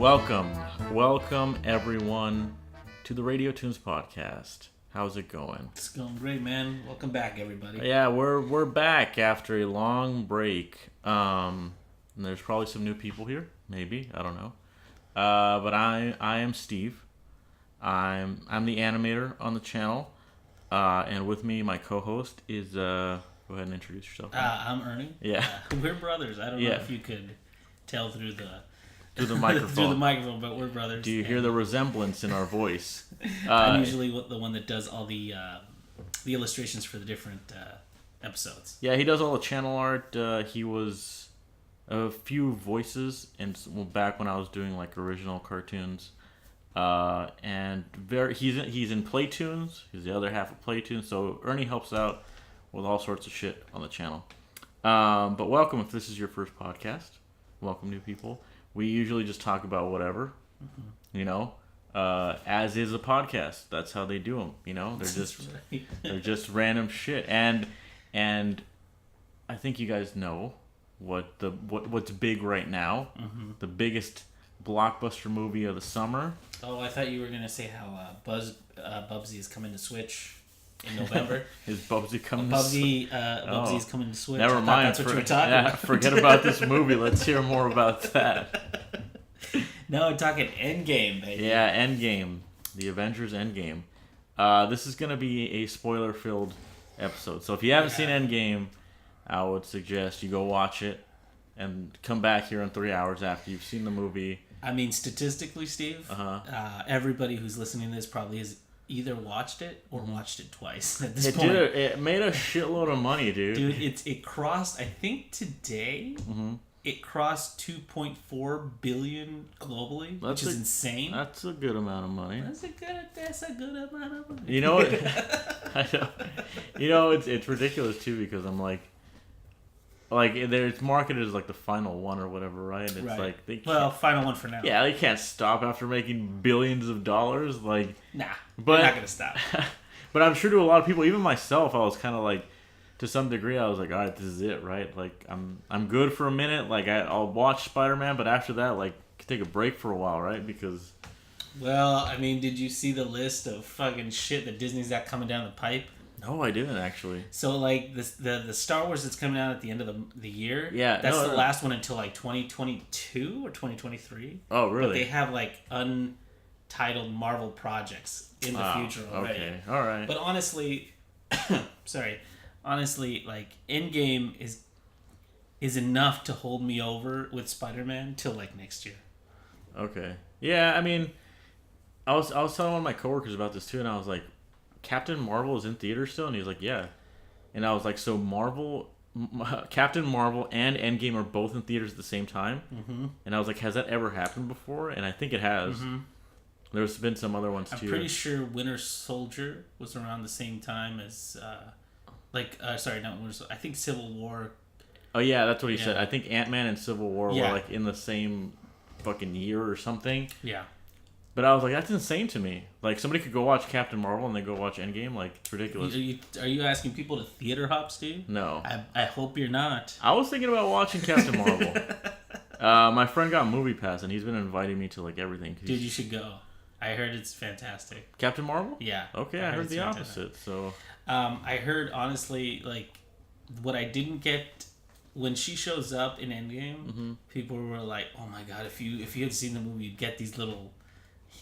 Welcome everyone to the Radio Toons podcast. How's it going? It's going great, man. Welcome back, everybody. Yeah, we're back after a long break. And there's probably some new people here, maybe, I don't know. But I am Steve. I'm the animator on the channel, and with me, my co-host is. Go ahead and introduce yourself. I'm Ernie. Yeah, we're brothers. I don't know if you could tell through the microphone. through the microphone, but we're brothers. Do you hear the resemblance in our voice? I'm usually the one that does all the illustrations for the different episodes. Yeah, he does all the channel art. He was a few voices, and back when I was doing like original cartoons. And he's in Playtoons. He's the other half of Playtoons. So Ernie helps out with all sorts of shit on the channel. But welcome if this is your first podcast. Welcome new people. We usually just talk about whatever, as is a podcast. That's how they do them. They're just random shit. And I think you guys know what's big right now. Mm-hmm. The biggest blockbuster movie of the summer. Oh, I thought you were gonna say how Bubsy is coming to Switch in November. Is Bubsy coming? Bubsy is coming to Switch. Never mind. That's what you were talking about. Forget about this movie. Let's hear more about that. No, I'm talking Endgame, baby. Yeah, Endgame. The Avengers Endgame. This is gonna be a spoiler-filled episode. So if you haven't seen Endgame, I would suggest you go watch it and come back here in 3 hours after you've seen the movie. I mean, statistically, Steve, everybody who's listening to this probably has either watched it or watched it twice at this point. It made a shitload of money, dude. Dude, it crossed, I think today, it crossed 2.4 billion globally, which is insane. That's a good amount of money. That's a good amount of money. You know what? I know. You know, it's ridiculous, too, because I'm like it's marketed as like the final one or whatever, right? It's right. like they final one for now. Yeah, they can't stop after making billions of dollars. Like, nah, they're not gonna stop. But I'm sure to a lot of people, even myself, I was kind of like, to some degree, I was like, all right, this is it, right? Like, I'm good for a minute. Like, I'll watch Spider-Man, but after that, like, take a break for a while, right? Because. Well, I mean, did you see the list of fucking shit that Disney's got coming down the pipe? No, I didn't actually. So like the Star Wars that's coming out at the end of the year. Yeah, that's the last one until like 2022 or 2023. Oh, really? But they have like untitled Marvel projects in the future already. Okay, all right. But honestly, like Endgame is enough to hold me over with Spider-Man till like next year. Okay. Yeah, I mean, I was telling one of my coworkers about this too, and I was like, Captain Marvel is in theaters still? And he was like, yeah. And I was like, so Captain Marvel and Endgame are both in theaters at the same time? Mm-hmm. And I was like, has that ever happened before? And I think it has. Mm-hmm. There's been some other ones too. I'm pretty sure Winter Soldier was around the same time as, I think Civil War. Oh yeah, that's what he said. I think Ant-Man and Civil War were like in the same fucking year or something. Yeah. But I was like, that's insane to me. Like, somebody could go watch Captain Marvel and then go watch Endgame. Like, it's ridiculous. Are you asking people to theater hop, Steve? No. I hope you're not. I was thinking about watching Captain Marvel. My friend got Movie Pass, and he's been inviting me to, like, everything. Dude, you should go. I heard it's fantastic. Captain Marvel? Yeah. Okay, I heard the opposite, so... I heard, honestly, like, what I didn't get... When she shows up in Endgame, people were like, oh my god, if you had seen the movie, you'd get these little...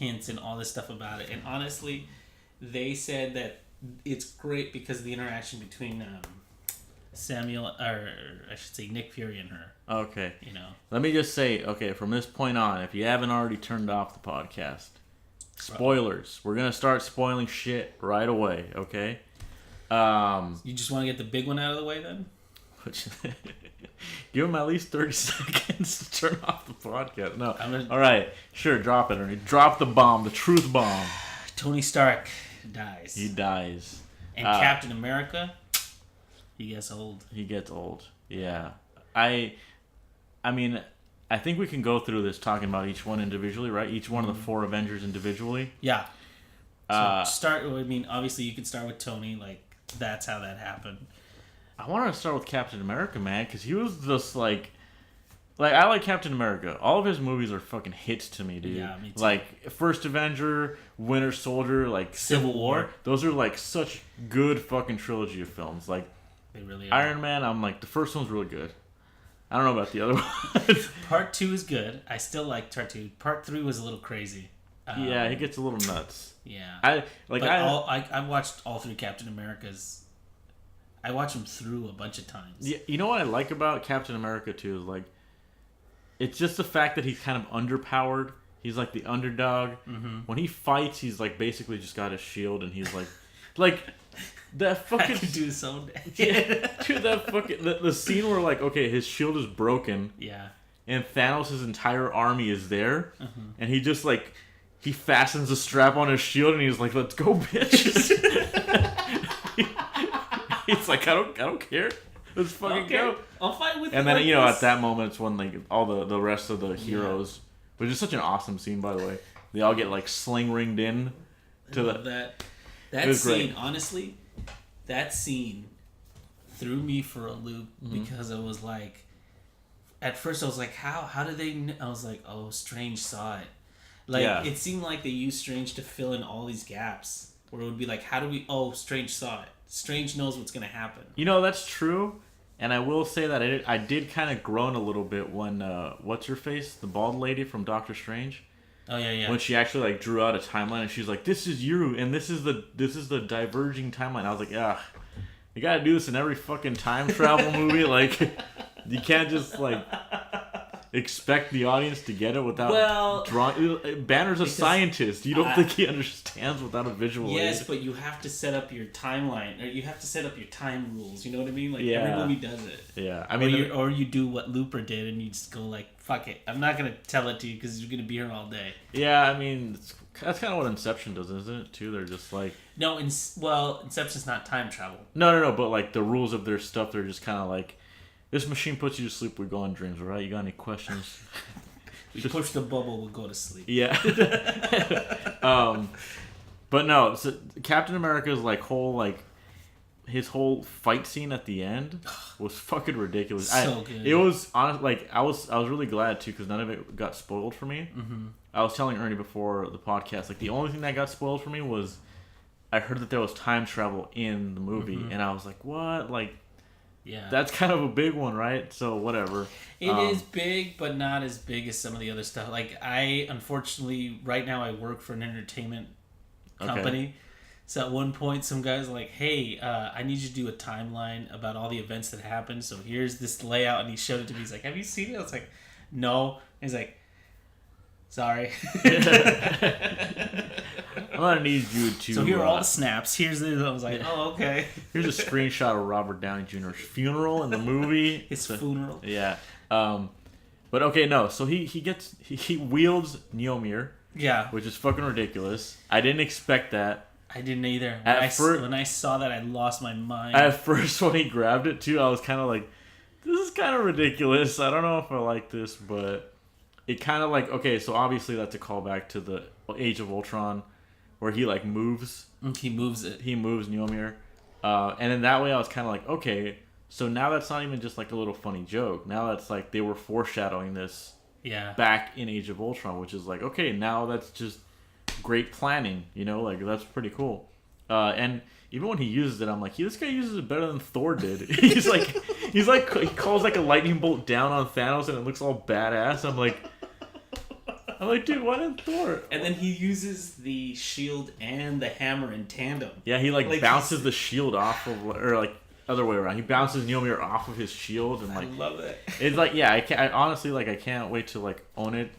hints and all this stuff about it, and honestly, they said that it's great because of the interaction between Nick Fury and her. Okay. Let me just say, from this point on, if you haven't already turned off the podcast, spoilers. We're gonna start spoiling shit right away. Okay. You just want to get the big one out of the way, then? Give him at least 30 seconds to turn off the podcast. No. All right. Sure, drop it, Ernie. Drop the bomb, the truth bomb. Tony Stark dies. He dies. And Captain America, he gets old. He gets old. Yeah. I mean, I think we can go through this talking about each one individually, right? Each one of the four Avengers individually. Yeah. So obviously you could start with Tony. Like, that's how that happened. I want to start with Captain America, man, because he was just like Like, I like Captain America. All of his movies are fucking hits to me, dude. Yeah, me too. Like, First Avenger, Winter Soldier, like, Civil War. Those are, like, such good fucking trilogy of films. Like, they really are. Iron Man, I'm like, the first one's really good. I don't know about the other one. Part 2 is good. I still like Part 2. Part 3 was a little crazy. Yeah, he gets a little nuts. Yeah. I watched all 3 Captain Americas. I watched them through a bunch of times. Yeah, you know what I like about Captain America, too, is, like, it's just the fact that he's kind of underpowered. He's like the underdog. Mm-hmm. When he fights, he's like basically just got his shield, and he's like that fucking. I can do his own damage. Yeah, dude, that fucking the scene where like okay, his shield is broken. Yeah. And Thanos' entire army is there, and he just like he fastens a strap on his shield, and he's like, "Let's go, bitches." He's like, "I don't care. Let's fucking go." I'll fight with. And then at that moment, it's when like all the rest of the heroes, which is such an awesome scene, by the way. They all get like sling ringed in to that scene. Great. Honestly, that scene threw me for a loop because it was like, at first I was like, how did they? I was like, oh, Strange saw it. Like it seemed like they used Strange to fill in all these gaps. Where it would be like, how do we? Oh, Strange saw it. Strange knows what's gonna happen. That's true. And I will say that I did kind of groan a little bit when what's her face, the bald lady from Doctor Strange. Oh yeah. When she actually like drew out a timeline and she's like, "This is you, and this is the diverging timeline." I was like, "Yeah, you gotta do this in every fucking time travel movie. Like, you can't just like expect the audience to get it without drawing." Banner's a scientist. You don't think he understands without a visual Yes, aid. but you have to set up your timeline, or you have to set up your time rules. You know what I mean? Like every movie does it. Yeah, I mean, or you do what Looper did, and you just go like, "Fuck it, I'm not gonna tell it to you because you're gonna be here all day." Yeah, I mean, that's kind of what Inception does, isn't it? Too, they're just like Inception's not time travel. No, but like the rules of their stuff, they're just kind of like, this machine puts you to sleep, we go on dreams, all right? You got any questions? We push the bubble, we'll go to sleep. Yeah. But no, so Captain America's his whole fight scene at the end was fucking ridiculous. So good. It was honest. Like I was really glad too because none of it got spoiled for me. Mm-hmm. I was telling Ernie before the podcast, like the only thing that got spoiled for me was I heard that there was time travel in the movie, and I was like, what? Like, yeah, that's kind of a big one, right? So whatever. It is big, but not as big as some of the other stuff. Like unfortunately, right now I work for an entertainment company. So at one point, some guy's like, "Hey, I need you to do a timeline about all the events that happened. So here's this layout," and he showed it to me. He's like, "Have you seen it?" I was like, "No." And he's like, "Sorry." I'm gonna need you to. So here are all the snaps. Here's the. I was like, "Oh, okay." Here's a screenshot of Robert Downey Jr.'s funeral in the movie. His funeral. Yeah. But okay, no. So he wields Mjolnir. Yeah. Which is fucking ridiculous. I didn't expect that. I didn't either. When I saw that, I lost my mind. At first, when he grabbed it, too, I was kind of like, this is kind of ridiculous. I don't know if I like this, but it kind of like, okay, so obviously that's a callback to the Age of Ultron, where he, like, moves. He moves it. He moves Mjolnir. And in that way, I was kind of like, okay, so now that's not even just, like, a little funny joke. Now that's, like, they were foreshadowing this back in Age of Ultron, which is like, okay, now that's just great planning, like that's pretty cool. And even when he uses it, I'm like, this guy uses it better than Thor did. He's like he calls like a lightning bolt down on Thanos and it looks all badass. I'm like, dude, why didn't Thor? And then he uses the shield and the hammer in tandem. Yeah, he like bounces the shield off of, or like other way around. He bounces Mjolnir off of his shield and like. I love it. It's like I honestly like I can't wait to like own it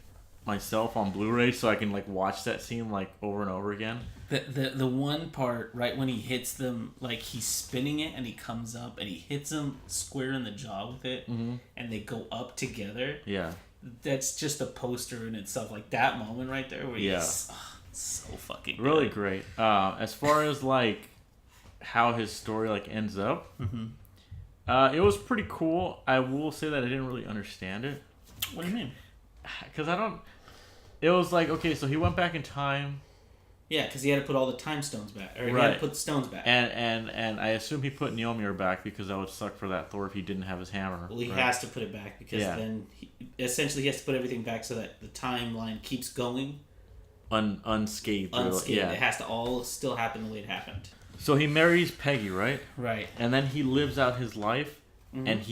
myself on Blu-ray so I can like watch that scene like over and over again. The one part right when he hits them, like he's spinning it and he comes up and he hits him square in the jaw with it, and they go up together. Yeah, that's just a poster in itself. Like that moment right there where he's so fucking good. Really great. As far as like how his story like ends up, it was pretty cool. I will say that I didn't really understand it. What do you mean? Because I don't. It was like, okay, so he went back in time, Yeah, because he had to put all the time stones back, or he had Right. to put the stones back. And I assume he put Mjolnir back because that would suck for that Thor if he didn't have his hammer. Well, he right? has to put it back because then essentially he has to put everything back so that the timeline keeps going Unscathed. unscathed. Yeah. It has to all still happen the way it happened. So he marries Peggy, right? Right. And then he lives out his life, and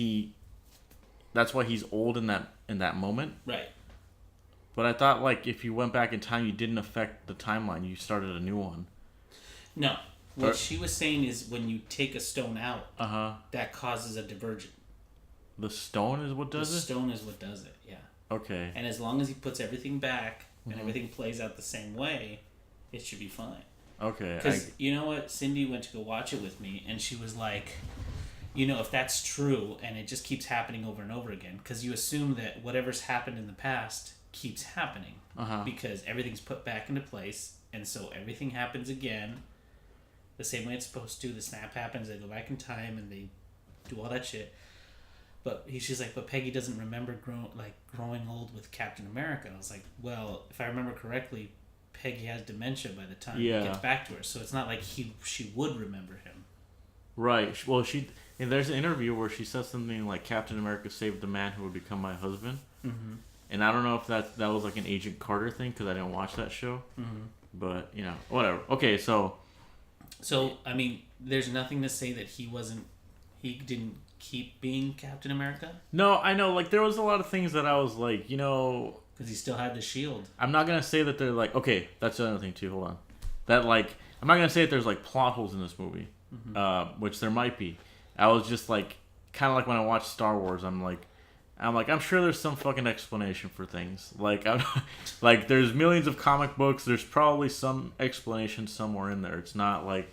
that's why he's old in that moment. Right. But I thought, like, if you went back in time, you didn't affect the timeline. You started a new one. No. What she was saying is when you take a stone out, Uh-huh. that causes a divergent. The stone is what does it? The stone is what does it, yeah. Okay. And as long as he puts everything back and everything plays out the same way, it should be fine. Okay. Because, you know what? Cindy went to go watch it with me, and she was like, you know, if that's true, and it just keeps happening over and over again, because you assume that whatever's happened in the past keeps happening. Because everything's put back into place, and so everything happens again the same way it's supposed to. The snap happens, they go back in time, and they do all that shit. But she's like, but Peggy doesn't remember growing old with Captain America. And I was like, well, if I remember correctly, Peggy has dementia by the time he gets back to her, so it's not like she would remember him. Right. Well, and there's an interview where she says something like, Captain America saved the man who would become my husband. Mm-hmm. And I don't know if that was like an Agent Carter thing, because I didn't watch that show. Mm-hmm. But, you know, whatever. Okay, so... So, I mean, there's nothing to say that he didn't keep being Captain America? No, I know, like, there was a lot of things that I was like, you know... Because he still had the shield. I'm not going to say that they're like... Okay, that's another thing, too. Hold on. That, like... I'm not going to say that there's, like, plot holes in this movie. Mm-hmm. Which there might be. I was just, like... Kind of like when I watch Star Wars, I'm sure there's some fucking explanation for things. Like, like, there's millions of comic books. There's probably some explanation somewhere in there. It's not like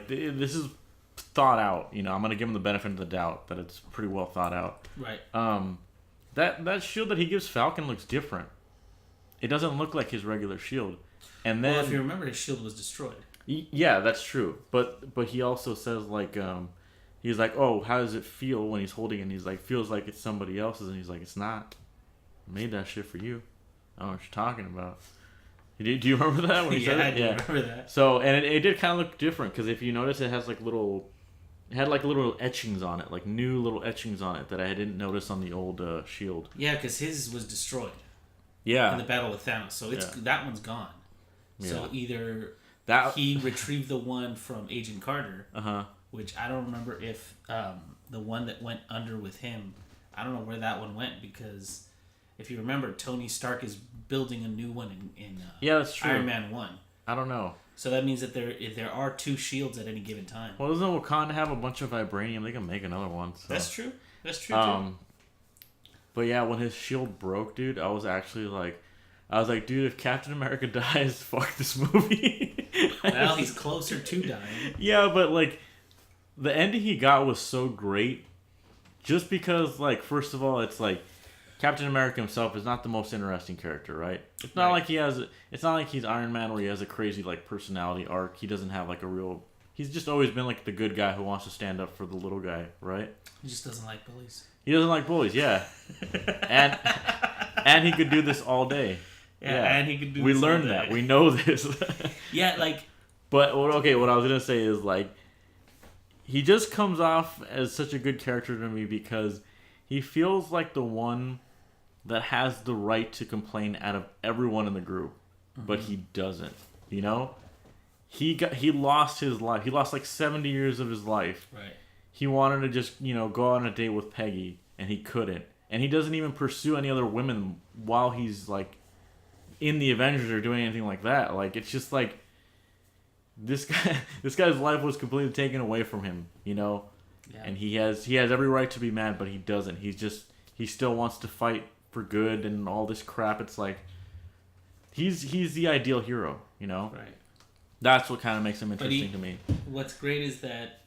this is thought out. You know, I'm gonna give him the benefit of the doubt that it's pretty well thought out. Right. That shield that he gives Falcon looks different. It doesn't look like his regular shield. And then, well, if you remember, his shield was destroyed. Yeah, that's true. But he also says like. He's like, oh, how does it feel when he's holding it? And he's like, feels like it's somebody else's. And he's like, it's not. I made that shit for you. I don't know what you're talking about. Do you remember that when he said it? I do remember that. So, and it did kind of look different, because if you notice, it had little etchings on it, like new little etchings on it that I didn't notice on the old shield. Yeah, because his was destroyed. Yeah. In the battle with Thanos. So that one's gone. Yeah. So either he retrieved the one from Agent Carter. Uh-huh. Which I don't remember if the one that went under with him, I don't know where that one went, because if you remember, Tony Stark is building a new one in that's true. Iron Man 1. I don't know. So that means that there are two shields at any given time. Well, doesn't Wakanda have a bunch of vibranium? They can make another one. So. That's true. That's true, too. But yeah, when his shield broke, dude, I was like, dude, if Captain America dies, fuck this movie. Well, he's closer to dying. Yeah, but like... The ending he got was so great, just because, like, first of all, it's like Captain America himself is not the most interesting character, right? It's not like it's not like he's Iron Man where he has a crazy like personality arc. He doesn't have like a real. He's just always been like the good guy who wants to stand up for the little guy, right? He just doesn't like bullies. He doesn't like bullies, yeah, and he could do this all day. Yeah, and he could do. We learned that. We know this. Yeah, like. But okay, what I was gonna say is like. He just comes off as such a good character to me because he feels like the one that has the right to complain out of everyone in the group, but he doesn't. You know, he lost his life. He lost like 70 years of his life. Right. He wanted to just go on a date with Peggy, and he couldn't. And he doesn't even pursue any other women while he's like in the Avengers or doing anything like that. Like it's just like. This guy's life was completely taken away from him, you know, and he has every right to be mad, but he doesn't. He still wants to fight for good and all this crap. It's like he's the ideal hero, you know. Right. That's what kind of makes him interesting to me. What's great is that,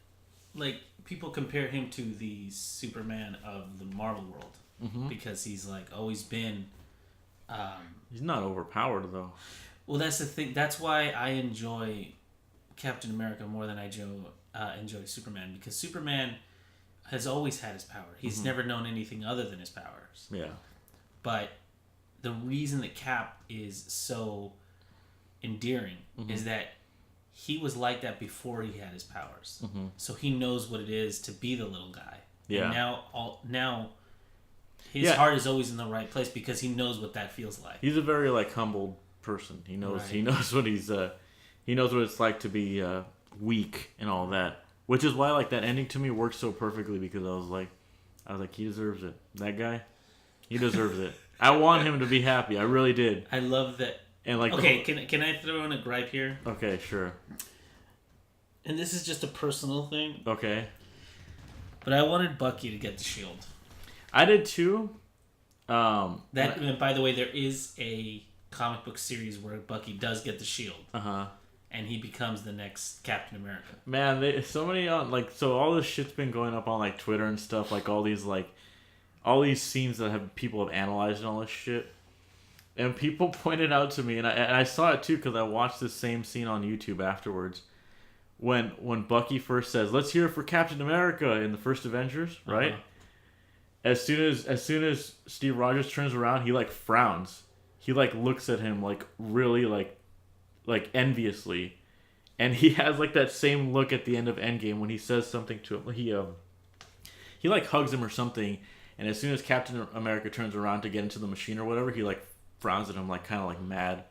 like, people compare him to the Superman of the Marvel world because he's like always been. He's not overpowered though. Well, that's the thing. That's why I enjoy Captain America more than I enjoy Superman, because Superman has always had his power. He's never known anything other than his powers. Yeah. But the reason that Cap is so endearing is that he was like that before he had his powers. So he knows what it is to be the little guy. Yeah. And now his heart is always in the right place because he knows what that feels like. He's a very like humble person. He knows he knows what he knows what it's like to be weak and all that. Which is why like that ending to me worked so perfectly because I was like he deserves it. That guy, he deserves it. I want him to be happy. I really did. I love that. And like can I throw in a gripe here? Okay, sure. And this is just a personal thing. Okay. But I wanted Bucky to get the shield. I did too. And by the way, there is a comic book series where Bucky does get the shield. And he becomes the next Captain America. Man, so many so all this shit's been going up on like Twitter and stuff, like all these scenes that people have analyzed and all this shit. And people pointed out to me, and I saw it too because I watched this same scene on YouTube afterwards. When Bucky first says, "Let's hear it for Captain America" in the first Avengers, right? As soon as Steve Rogers turns around, he like frowns. He like looks at him like really like enviously, and he has like that same look at the end of Endgame when he says something to him. He like hugs him or something, and as soon as Captain America turns around to get into the machine or whatever, he like frowns at him like kind of like mad,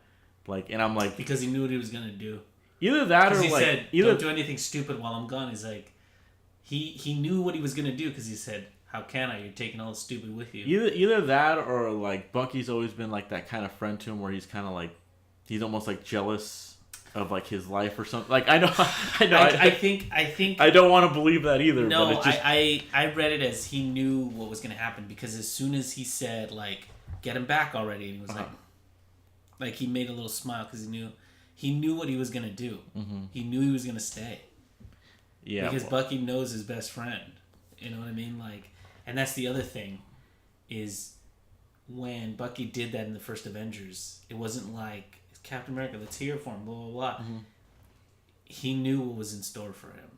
like, and I'm like, because he knew what he was gonna do. Either that or he like said, "Don't do anything stupid while I'm gone." He's like, he knew what he was gonna do because he said, "How can I? You're taking all the stupid with you." Either that or like Bucky's always been like that kind of friend to him where he's kind of like he's almost like jealous of like his life or something. Like I know. I think I don't want to believe that either. No, but it's just... I read it as he knew what was gonna happen because as soon as he said like, "Get him back already," and he was like he made a little smile because he knew what he was gonna do. He knew he was gonna stay. Yeah, because Bucky knows his best friend. You know what I mean? Like, and that's the other thing, is when Bucky did that in the first Avengers, it wasn't like Captain America, let's hear for him, blah blah blah. He knew what was in store for him,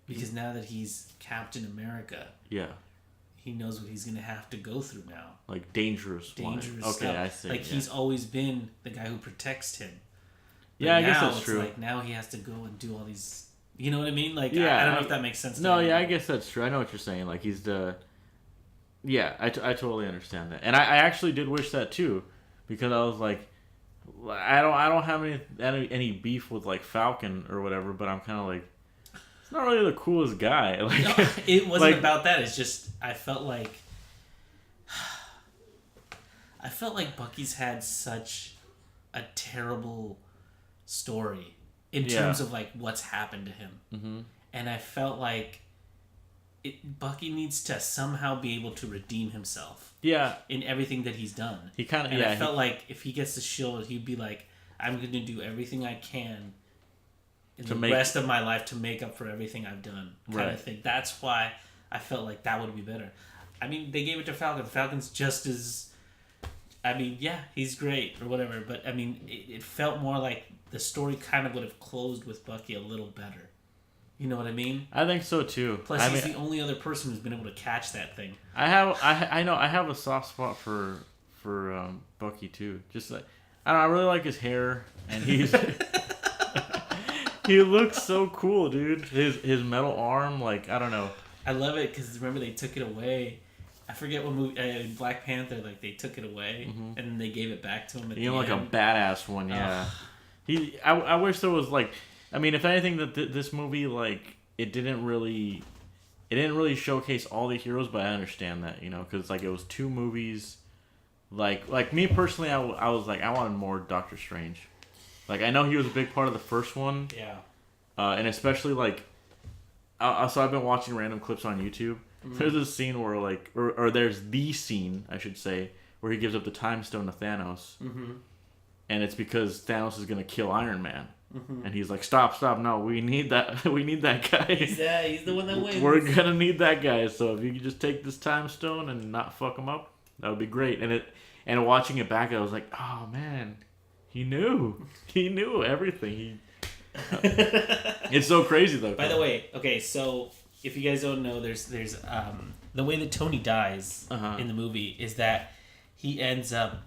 because now that he's Captain America, he knows what he's gonna have to go through now. Like dangerous stuff. Okay, I see. Like he's always been the guy who protects him. But I guess that's true. Like now he has to go and do all these. You know what I mean? Like I don't know if that makes sense. No, I guess that's true. I know what you're saying. Like he's the. Yeah, I totally understand that, and I actually did wish that too, because I was like, I don't have any beef with like Falcon or whatever, but I'm kind of like, it's not really the coolest guy. Like, no, it wasn't like, about that. It's just I felt like Bucky's had such a terrible story in terms of like what's happened to him, and I felt like Bucky needs to somehow be able to redeem himself. In everything that he's done. He kind of. And I felt like if he gets the shield, he'd be like, "I'm going to do everything I can in the rest of my life to make up for everything I've done." Kind of thing. That's why I felt like that would be better. I mean, they gave it to Falcon. Falcon's just as. I mean, yeah, he's great or whatever, but I mean, it felt more like the story kind of would have closed with Bucky a little better. You know what I mean? I think so too. Plus, he's the only other person who's been able to catch that thing. I know I have a soft spot for Bucky too. Just like I really like his hair, and he's he looks so cool, dude. His metal arm, like I don't know. I love it because remember they took it away. I forget what movie in Black Panther, like they took it away and then they gave it back to him at the end. Like a badass one, yeah. I wish there was like. I mean, if anything, that this movie, like, it didn't really showcase all the heroes, but I understand that, you know, because like it was 2 movies. Like me personally, I was like, I wanted more Doctor Strange. Like, I know he was a big part of the first one. Yeah. And especially like, so I've been watching random clips on YouTube. There's a scene where like, or there's the scene, I should say, where he gives up the Time Stone to Thanos, and it's because Thanos is gonna kill Iron Man. And he's like, stop, no, we need that guy. He's the one that wins. We're gonna need that guy, so if you could just take this time stone and not fuck him up, that would be great. And watching it back, I was like, oh man, he knew everything. It's so crazy though. By the way, okay, so if you guys don't know, there's the way that Tony dies in the movie is that he ends up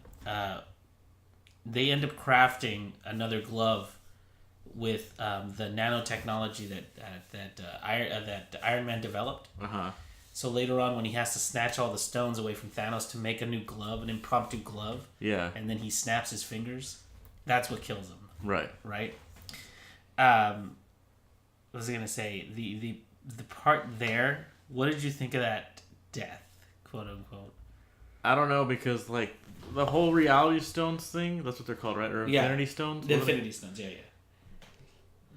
they end up crafting another glove with the nanotechnology that Iron Man developed. So later on, when he has to snatch all the stones away from Thanos to make a new glove, an impromptu glove, and then he snaps his fingers, that's what kills him. Right. What was I gonna say? The part there. What did you think of that death, quote unquote? I don't know, because like the whole reality stones thing. That's what they're called, right? Or Infinity Stones. The Infinity Stones. Yeah.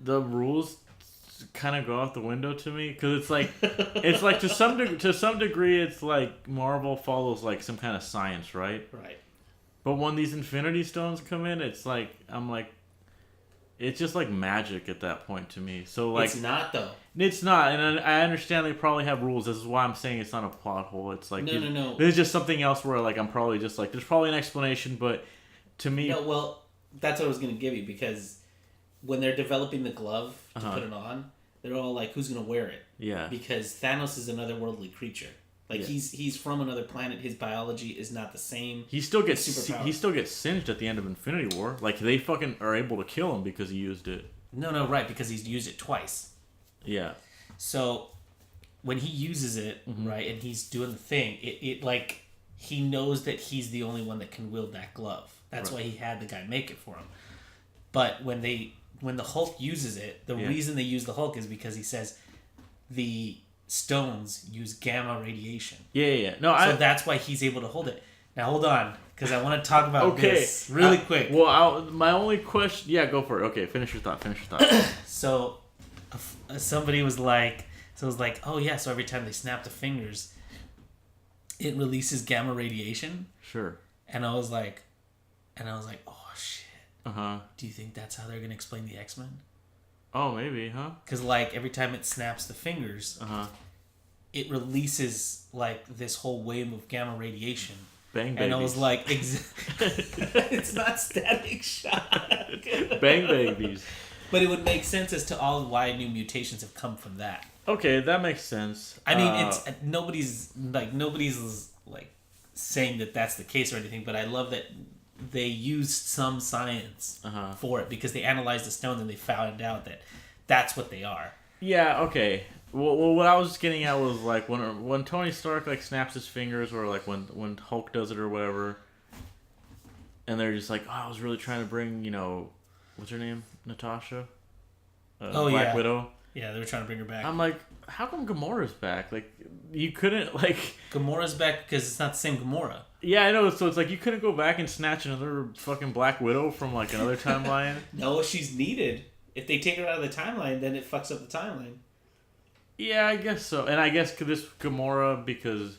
The rules kind of go out the window to me, because it's like to some degree it's like Marvel follows like some kind of science, right? But when these Infinity Stones come in, it's like I'm like, it's just like magic at that point to me. So like, it's not though. It's not, and I understand they probably have rules. This is why I'm saying it's not a plot hole. It's like no. There's just something else where like I'm probably just like there's probably an explanation, but to me, no. Well, that's what I was gonna give you, because when they're developing the glove to put it on, they're all like, "Who's gonna wear it?" Yeah. Because Thanos is another worldly creature. Like he's from another planet. His biology is not the same. He still gets singed at the end of Infinity War. Like they fucking are able to kill him because he used it. No, right, because he's used it twice. Yeah. So when he uses it, right, and he's doing the thing, it like he knows that he's the only one that can wield that glove. That's why he had the guy make it for him. But when the Hulk uses it, the reason they use the Hulk is because he says the stones use gamma radiation. Yeah. So that's why he's able to hold it. Now hold on, because I want to talk about this really quick. Well, my only question... Yeah, go for it. Okay, finish your thought. So somebody was like... So it was like, oh yeah, so every time they snap the fingers, it releases gamma radiation? Sure. And I was like, oh shit. Do you think that's how they're going to explain the X-Men? Oh, maybe, huh? Because like every time it snaps the fingers, it releases like this whole wave of gamma radiation. Bang babies. And I was like, it's not Static Shock. Bang babies. But it would make sense as to all why new mutations have come from that. Okay, that makes sense. I mean, it's nobody's like saying that that's the case or anything, but I love that they used some science for it, because they analyzed the stones and they found out that that's what they are. Yeah, okay. Well, what I was getting at was like when Tony Stark like snaps his fingers, or like when Hulk does it or whatever, and they're just like, oh, I was really trying to bring, what's her name? Natasha? Black Widow? Yeah, they were trying to bring her back. I'm like, how come Gamora's back? Like, you couldn't, like... Gamora's back because it's not the same Gamora. Yeah, I know. So it's like you couldn't go back and snatch another fucking Black Widow from, like, another timeline. No, she's needed. If they take her out of the timeline, then it fucks up the timeline. Yeah, I guess so. And I guess this Gamora, because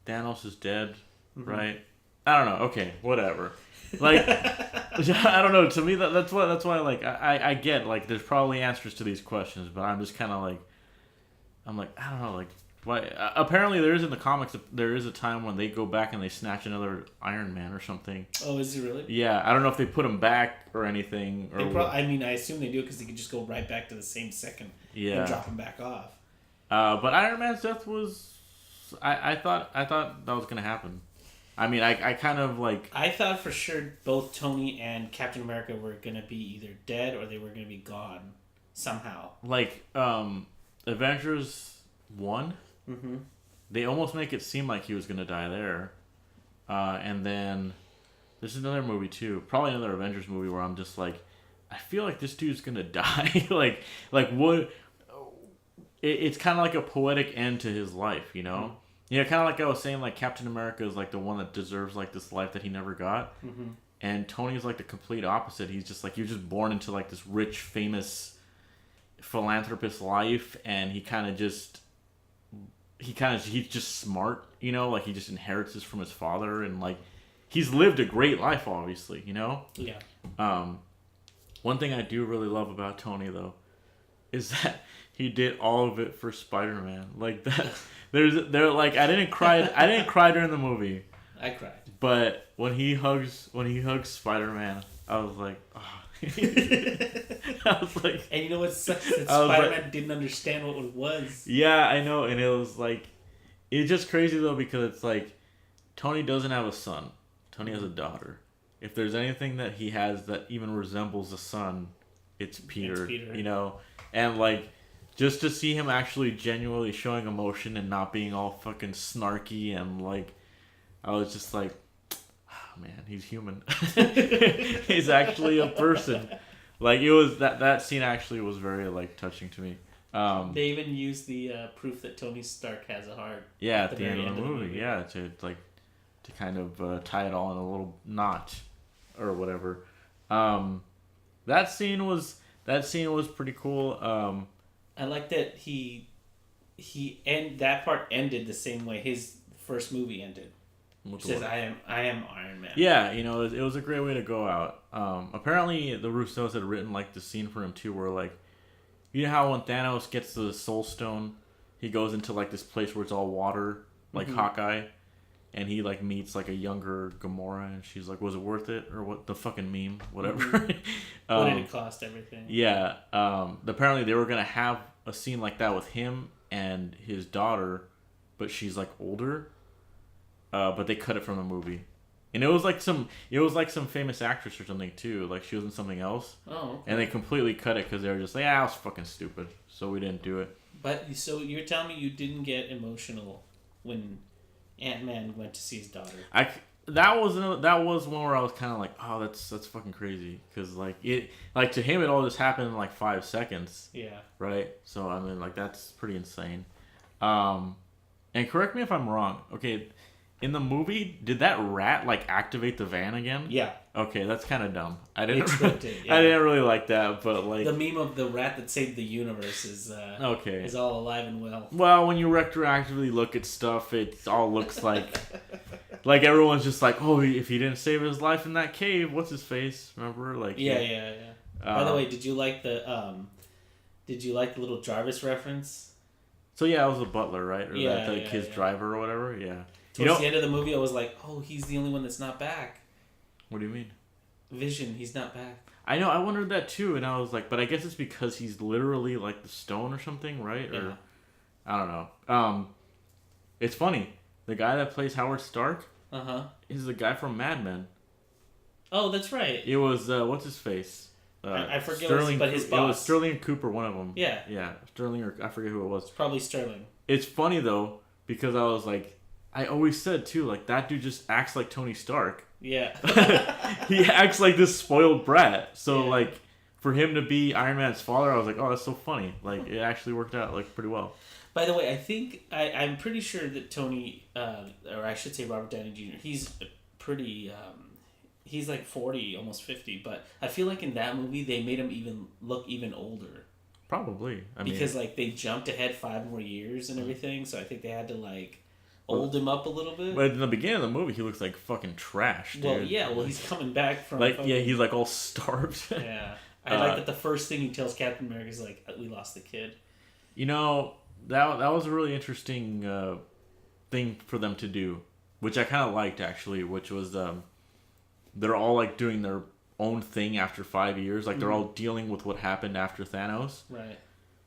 Thanos is dead, right? I don't know. Okay, whatever. Like, I don't know. To me, that's why. Like, I get like there's probably answers to these questions, but I'm just kind of like, I don't know. Like, why? Apparently, there is in the comics. There is a time when they go back and they snatch another Iron Man or something. Oh, is it really? Yeah, I don't know if they put him back or anything. Or I mean, I assume they do, because they could just go right back to the same second and drop him back off. But Iron Man's death was, I thought that was gonna happen. I mean, I kind of like... I thought for sure both Tony and Captain America were going to be either dead or they were going to be gone somehow. Like, Avengers 1, they almost make it seem like he was going to die there. And then there's another movie too, probably another Avengers movie, where I'm just like, I feel like this dude's going to die. like what... It's kind of like a poetic end to his life, Yeah, kind of like I was saying, like Captain America is like the one that deserves like this life that he never got, and Tony's like the complete opposite. He's just like, you're just born into like this rich, famous philanthropist life, and he's just smart, like he just inherits this from his father, and like he's lived a great life, obviously, Yeah. One thing I do really love about Tony though is that he did all of it for Spider-Man, like that. They're like, I didn't cry during the movie. I cried. But when he hugs Spider-Man, I was like, oh. I was like, and you know what sucks? That Spider-Man didn't understand what it was. Yeah, I know, and it was like, it's just crazy though, because it's like, Tony doesn't have a son. Tony has a daughter. if there's anything that he has that even resembles a son, it's Peter. It's Peter. You know, and like just to see him actually genuinely showing emotion and not being all fucking snarky and like, I was just like, oh, man, he's human. He's actually a person. Like it was that scene actually was very like touching to me. They even used the proof that Tony Stark has a heart. Yeah, at the end of the movie. Yeah, to kind of tie it all in a little knot or whatever. That scene was pretty cool. I like that that part ended the same way his first movie ended. Which says I am Iron Man. Yeah, you know, it was a great way to go out. Apparently the Russos had written like the scene for him too, where like, you know how when Thanos gets the Soul Stone, he goes into like this place where it's all water, like Hawkeye, and he like meets like a younger Gamora, and she's like, "Was it worth it?" Or what the fucking meme, whatever. What did it cost? Everything. Yeah. Apparently they were gonna have a scene like that with him and his daughter, but she's like older. But they cut it from the movie, and it was like some famous actress or something too. Like she was in something else. Oh. Okay. And they completely cut it because they were just like, "Ah, it was fucking stupid," so we didn't do it. But so you're telling me you didn't get emotional when Ant-Man went to see his daughter? That was one where I was kind of like, "Oh, that's fucking crazy," because like to him it all just happened in like 5 seconds. Yeah. Right. So I mean, like that's pretty insane. And correct me if I'm wrong. Okay. In the movie, did that rat like activate the van again? Yeah. Okay, that's kind of dumb. I didn't really like that, but like the meme of the rat that saved the universe is all alive and well. Well, when you retroactively look at stuff, it all looks like like everyone's just like, oh, if he didn't save his life in that cave, what's his face? Remember, like yeah. By the way, did you like the little Jarvis reference? So yeah, it was the butler, right? Or his driver or whatever. Yeah. Towards the end of the movie, I was like, oh, he's the only one that's not back. What do you mean? Vision, he's not back. I know, I wondered that too, and I was like, but I guess it's because he's literally like the stone or something, right? Yeah. Or I don't know. It's funny. The guy that plays Howard Stark is the guy from Mad Men. Oh, that's right. It was, what's his face? I forget Sterling, but his boss. It was Sterling Cooper, one of them. Yeah. Yeah, Sterling, or I forget who it was. It's probably Sterling. It's funny, though, because I was like, I always said, too, like, that dude just acts like Tony Stark. Yeah. He acts like this spoiled brat. So, like, for him to be Iron Man's father, I was like, oh, that's so funny. Like, it actually worked out, like, pretty well. By the way, I think, I'm pretty sure that Tony, or I should say Robert Downey Jr., he's pretty, he's like 40, almost 50, but I feel like in that movie, they made him look even older. Probably. Because, like, they jumped ahead 5 more years and everything, so I think they had to, like, old him up a little bit. But in the beginning of the movie, he looks like fucking trash, dude. Well, yeah, he's coming back from... Like, yeah, he's, like, all starved. Yeah. I like that the first thing he tells Captain America is, like, we lost the kid. You know, that was a really interesting thing for them to do, which I kind of liked, actually, which was they're all, like, doing their own thing after 5 years. Like, they're all dealing with what happened after Thanos. Right.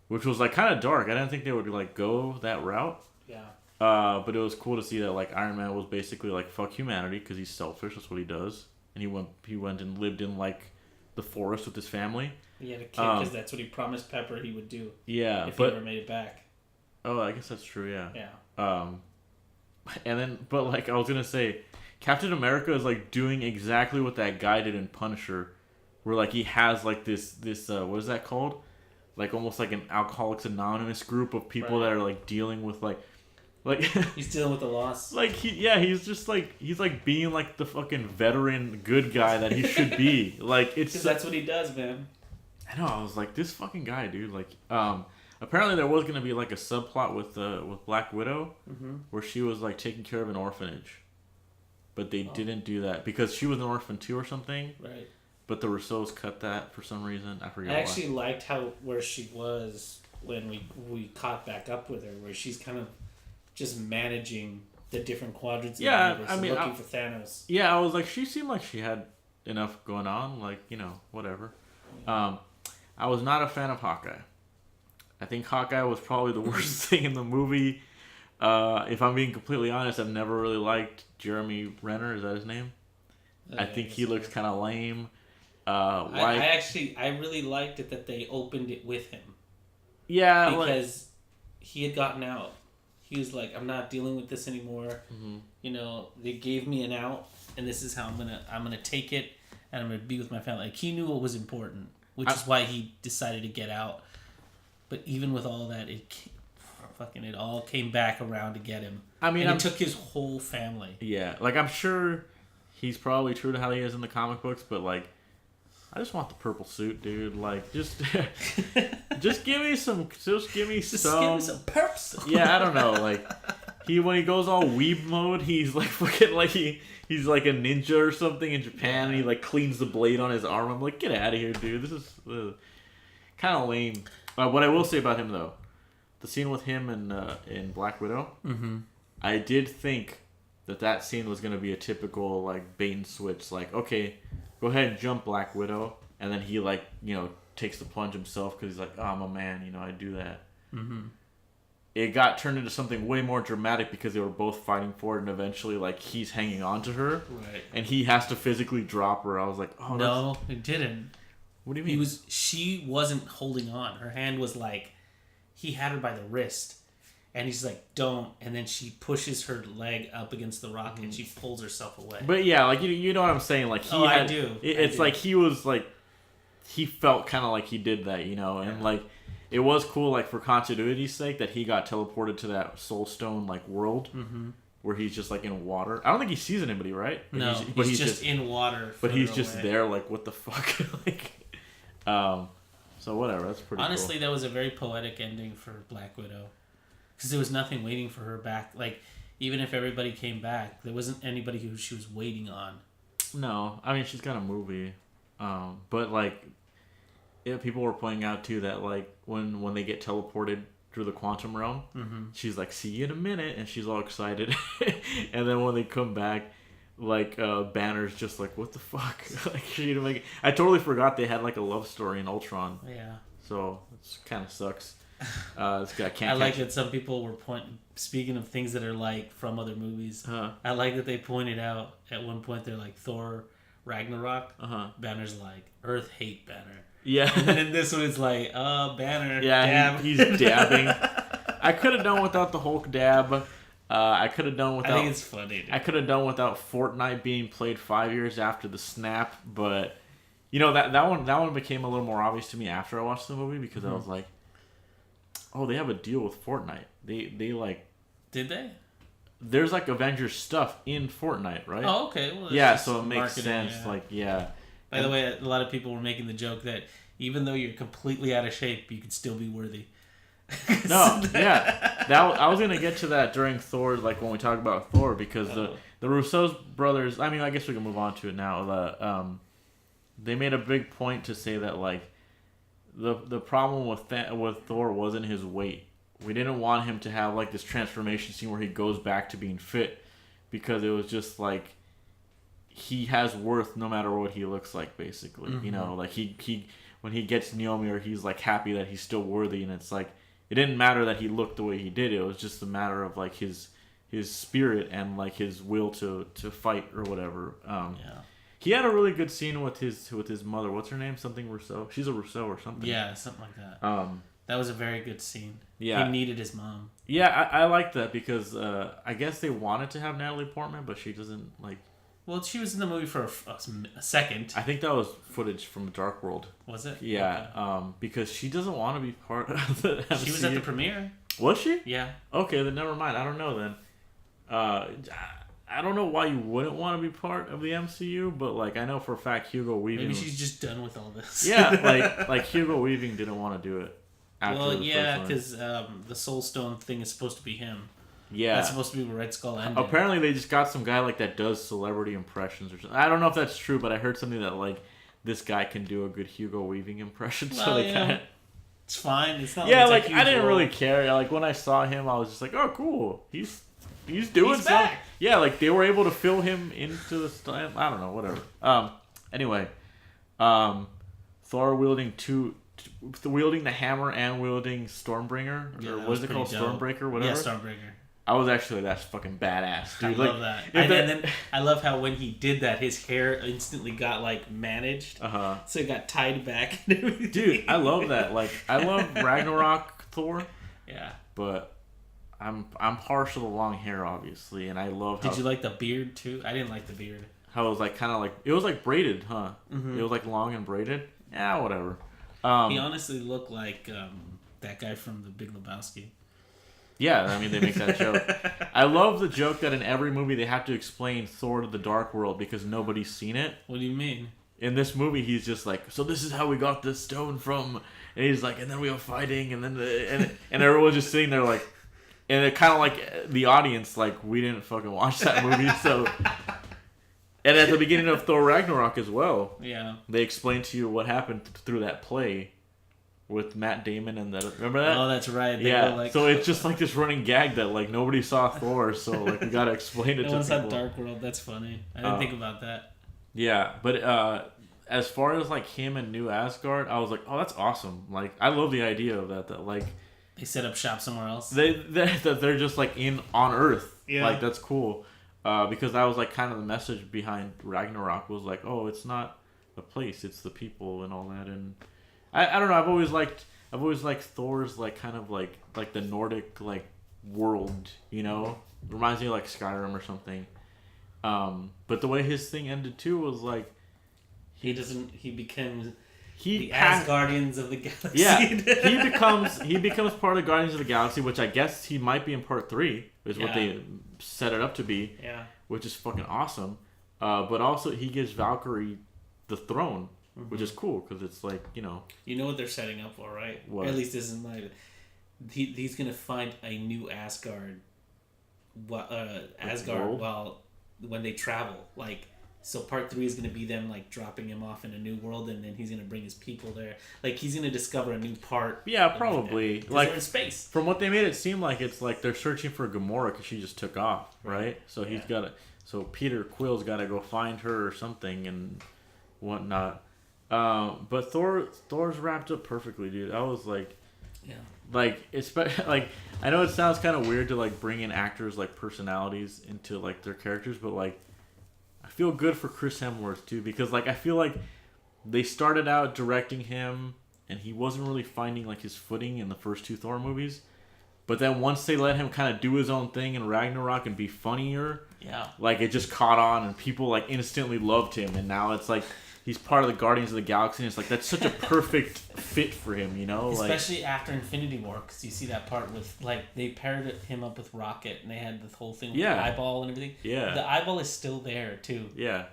Which was, like, kind of dark. I didn't think they would, like, go that route. Yeah. But it was cool to see that, like, Iron Man was basically like, fuck humanity because he's selfish. That's what he does. And he went and lived in, like, the forest with his family. He had a kid because that's what he promised Pepper he would do. Yeah, if he ever made it back. Oh, I guess that's true. Yeah. Yeah. And then, but like I was gonna say, Captain America is like doing exactly what that guy did in Punisher, where like he has like this what is that called? Like almost like an Alcoholics Anonymous group of people that are like dealing with like he's dealing with the loss. Like he's just like he's like being like the fucking veteran good guy that he should be. Like it's that's what he does, man. I know. I was like, this fucking guy, dude. Like, apparently there was gonna be like a subplot with Black Widow, where she was like taking care of an orphanage, but they didn't do that because she was an orphan too or something. Right. But the Russos cut that for some reason. I forget. I actually liked where she was when we caught back up with her, where she's kind of just managing the different quadrants of the universe and looking for Thanos. Yeah, I was like, she seemed like she had enough going on, like, you know, whatever. I was not a fan of Hawkeye. I think Hawkeye was probably the worst thing in the movie. If I'm being completely honest, I've never really liked Jeremy Renner. Is that his name? I think he looks kind of lame. I really liked it that they opened it with him. Yeah, because he had gotten out. He was like, "I'm not dealing with this anymore." Mm-hmm. You know, they gave me an out, and this is how I'm gonna take it, and I'm gonna be with my family. Like, he knew what was important, which is why he decided to get out. But even with all that, it all came back around to get him. I mean, it took his whole family. Yeah, like, I'm sure he's probably true to how he is in the comic books, but like, I just want the purple suit, dude. Like, just give me some perps. Yeah, I don't know. Like, when he goes all weeb mode, he's like fucking like he's like a ninja or something in Japan, and he like cleans the blade on his arm. I'm like, get out of here, dude. This is kind of lame. What I will say about him though, the scene with him in Black Widow, I did think that scene was gonna be a typical like bait and switch. Like, okay, go ahead and jump Black Widow, and then he like takes the plunge himself because he's like, oh, I'm a man, I do that. Mm-hmm. It got turned into something way more dramatic because they were both fighting for it, and eventually like he's hanging on to her, right? And he has to physically drop her. I was like, oh no, he didn't. What do you mean? She wasn't holding on. Her hand was like, he had her by the wrist. And he's like, don't. And then she pushes her leg up against the rock and she pulls herself away. But yeah, like, you know what I'm saying? Like, I do. It's like he was like, he felt kind of like he did that, And like, it was cool, like, for continuity's sake that he got teleported to that Soul Stone, like, world where he's just like in water. I don't think he sees anybody, right? No, but he's just in water. But he's just there, like, what the fuck? Like, so whatever, that's pretty Honestly, cool. That was a very poetic ending for Black Widow. Because there was nothing waiting for her back. Like, even if everybody came back, there wasn't anybody who she was waiting on. No, I mean, she's got a movie. But, like, people were pointing out, too, that, like, when they get teleported through the quantum realm, she's like, see you in a minute, and she's all excited. And then when they come back, like, Banner's just like, what the fuck? Like, I totally forgot they had, like, a love story in Ultron. Yeah. So, it kind of sucks. This guy can't. I like that some people were speaking of things that are like from other movies. I like that they pointed out at one point they're like Thor Ragnarok. Banner's like Earth hate Banner. Yeah. And then in this one it's like Banner. Yeah, he's dabbing. I could have done without the Hulk dab. I could have done without. I think it's funny. Dude. I could have done without Fortnite being played 5 years after the snap, but that one became a little more obvious to me after I watched the movie because I was like, oh, they have a deal with Fortnite. They like... Did they? There's, like, Avengers stuff in Fortnite, right? Oh, okay. Well, yeah, so it makes sense. Yeah. Like, yeah. By the way, a lot of people were making the joke that even though you're completely out of shape, you could still be worthy. No, yeah. I was going to get to that during Thor, like, when we talk about Thor, because the Russo brothers... I mean, I guess we can move on to it now. They made a big point to say that, like, the problem with Thor wasn't his weight. We didn't want him to have like this transformation scene where he goes back to being fit, because it was just like he has worth no matter what he looks like, basically. Like he when he gets Naomi, he's like happy that he's still worthy, and it's like it didn't matter that he looked the way he did. It was just a matter of like his spirit and like his will to fight or whatever. He had a really good scene with his mother. What's her name? Something Rousseau. She's a Rousseau or something. Yeah, something like that. That was a very good scene. Yeah. He needed his mom. Yeah, I like that because I guess they wanted to have Natalie Portman, but she doesn't like... Well, she was in the movie for a second. I think that was footage from Dark World. Was it? Yeah, okay. Because she doesn't want to be part of the MCU. She was at the premiere. Was she? Yeah. Okay, then never mind. I don't know then. I don't know why you wouldn't want to be part of the MCU, but like I know for a fact Hugo Weaving. Maybe she's just done with all this. Yeah, like Hugo Weaving didn't want to do it. Well, yeah, because the Soul Stone thing is supposed to be him. Yeah, that's supposed to be where Red Skull ended. Apparently, they just got some guy like that does celebrity impressions or something. I don't know if that's true, but I heard something that like this guy can do a good Hugo Weaving impression. Well, so they kind of. It's fine. It's not. Yeah, like I didn't really care. Like when I saw him, I was just like, oh, cool. He's doing something. Yeah, like they were able to fill him into the style. I don't know, whatever. Anyway, Thor wielding wielding the hammer and wielding Stormbringer, or what is it called, dope. Stormbreaker, whatever. Yeah, Stormbreaker. I was actually that's fucking badass, dude. I love that. And then I love how when he did that, his hair instantly got like managed. So it got tied back and everything. Dude, I love that. Like, I love Ragnarok Thor. Yeah. But I'm partial to long hair, obviously, and I love how... Did you like the beard, too? I didn't like the beard. How it was, like, kind of like... It was, like, braided, huh? Mm-hmm. It was, like, long and braided? Yeah, whatever. He honestly looked like that guy from The Big Lebowski. Yeah, I mean, they make that joke. I love the joke that in every movie they have to explain Thor to the Dark World because nobody's seen it. What do you mean? In this movie, he's just like, so this is how we got this stone from... And he's like, and then we were fighting, and then... And everyone's just sitting there like... And it kind of like the audience, like, we didn't fucking watch that movie, so... And at the beginning of Thor Ragnarok as well, yeah, they explain to you what happened through that play with Matt Damon and that. Remember that? Oh, that's right. They yeah. were like... So it's just like this running gag that like nobody saw Thor, so like we gotta explain it to people. It was Dark World. That's funny. I didn't think about that. Yeah, but as far as like him and New Asgard, I was like, oh, that's awesome. Like I love the idea of that. That like they set up shop somewhere else. They're just like on Earth. Yeah. Like that's cool. Because that was like kind of the message behind Ragnarok was like, oh, it's not the place, it's the people and all that. And I don't know. I've always liked Thor's like kind of like the Nordic like world. You know, reminds me of like Skyrim or something. But the way his thing ended too was like he becomes the passed, Asgardians of the Galaxy. Yeah, he becomes part of the Guardians of the Galaxy, which I guess he might be in part 3, is what they set it up to be. Yeah, which is fucking awesome. But also he gives Valkyrie the throne, which is cool because it's like you know what they're setting up for, right? What? At least this is my. He's gonna find a new Asgard. Asgard when they travel, like. So part 3 is going to be them like dropping him off in a new world, and then he's going to bring his people there. Like he's going to discover a new part. Yeah, probably. Like they're in space. From what they made it seem like, it's like they're searching for Gamora because she just took off, right? So he's got to. So Peter Quill's got to go find her or something and whatnot. But Thor's wrapped up perfectly, dude. I was like, like especially like I know it sounds kind of weird to like bring in actors like personalities into like their characters, but like. I feel good for Chris Hemsworth too because like I feel like they started out directing him and he wasn't really finding like his footing in the first 2 Thor movies, but then once they let him kind of do his own thing in Ragnarok and be funnier, like it just caught on and people like instantly loved him, and now it's like he's part of the Guardians of the Galaxy and it's like that's such a perfect fit for him, you know, especially after Infinity War, because you see that part with like they paired him up with Rocket and they had the whole thing with the eyeball and everything. The eyeball is still there too.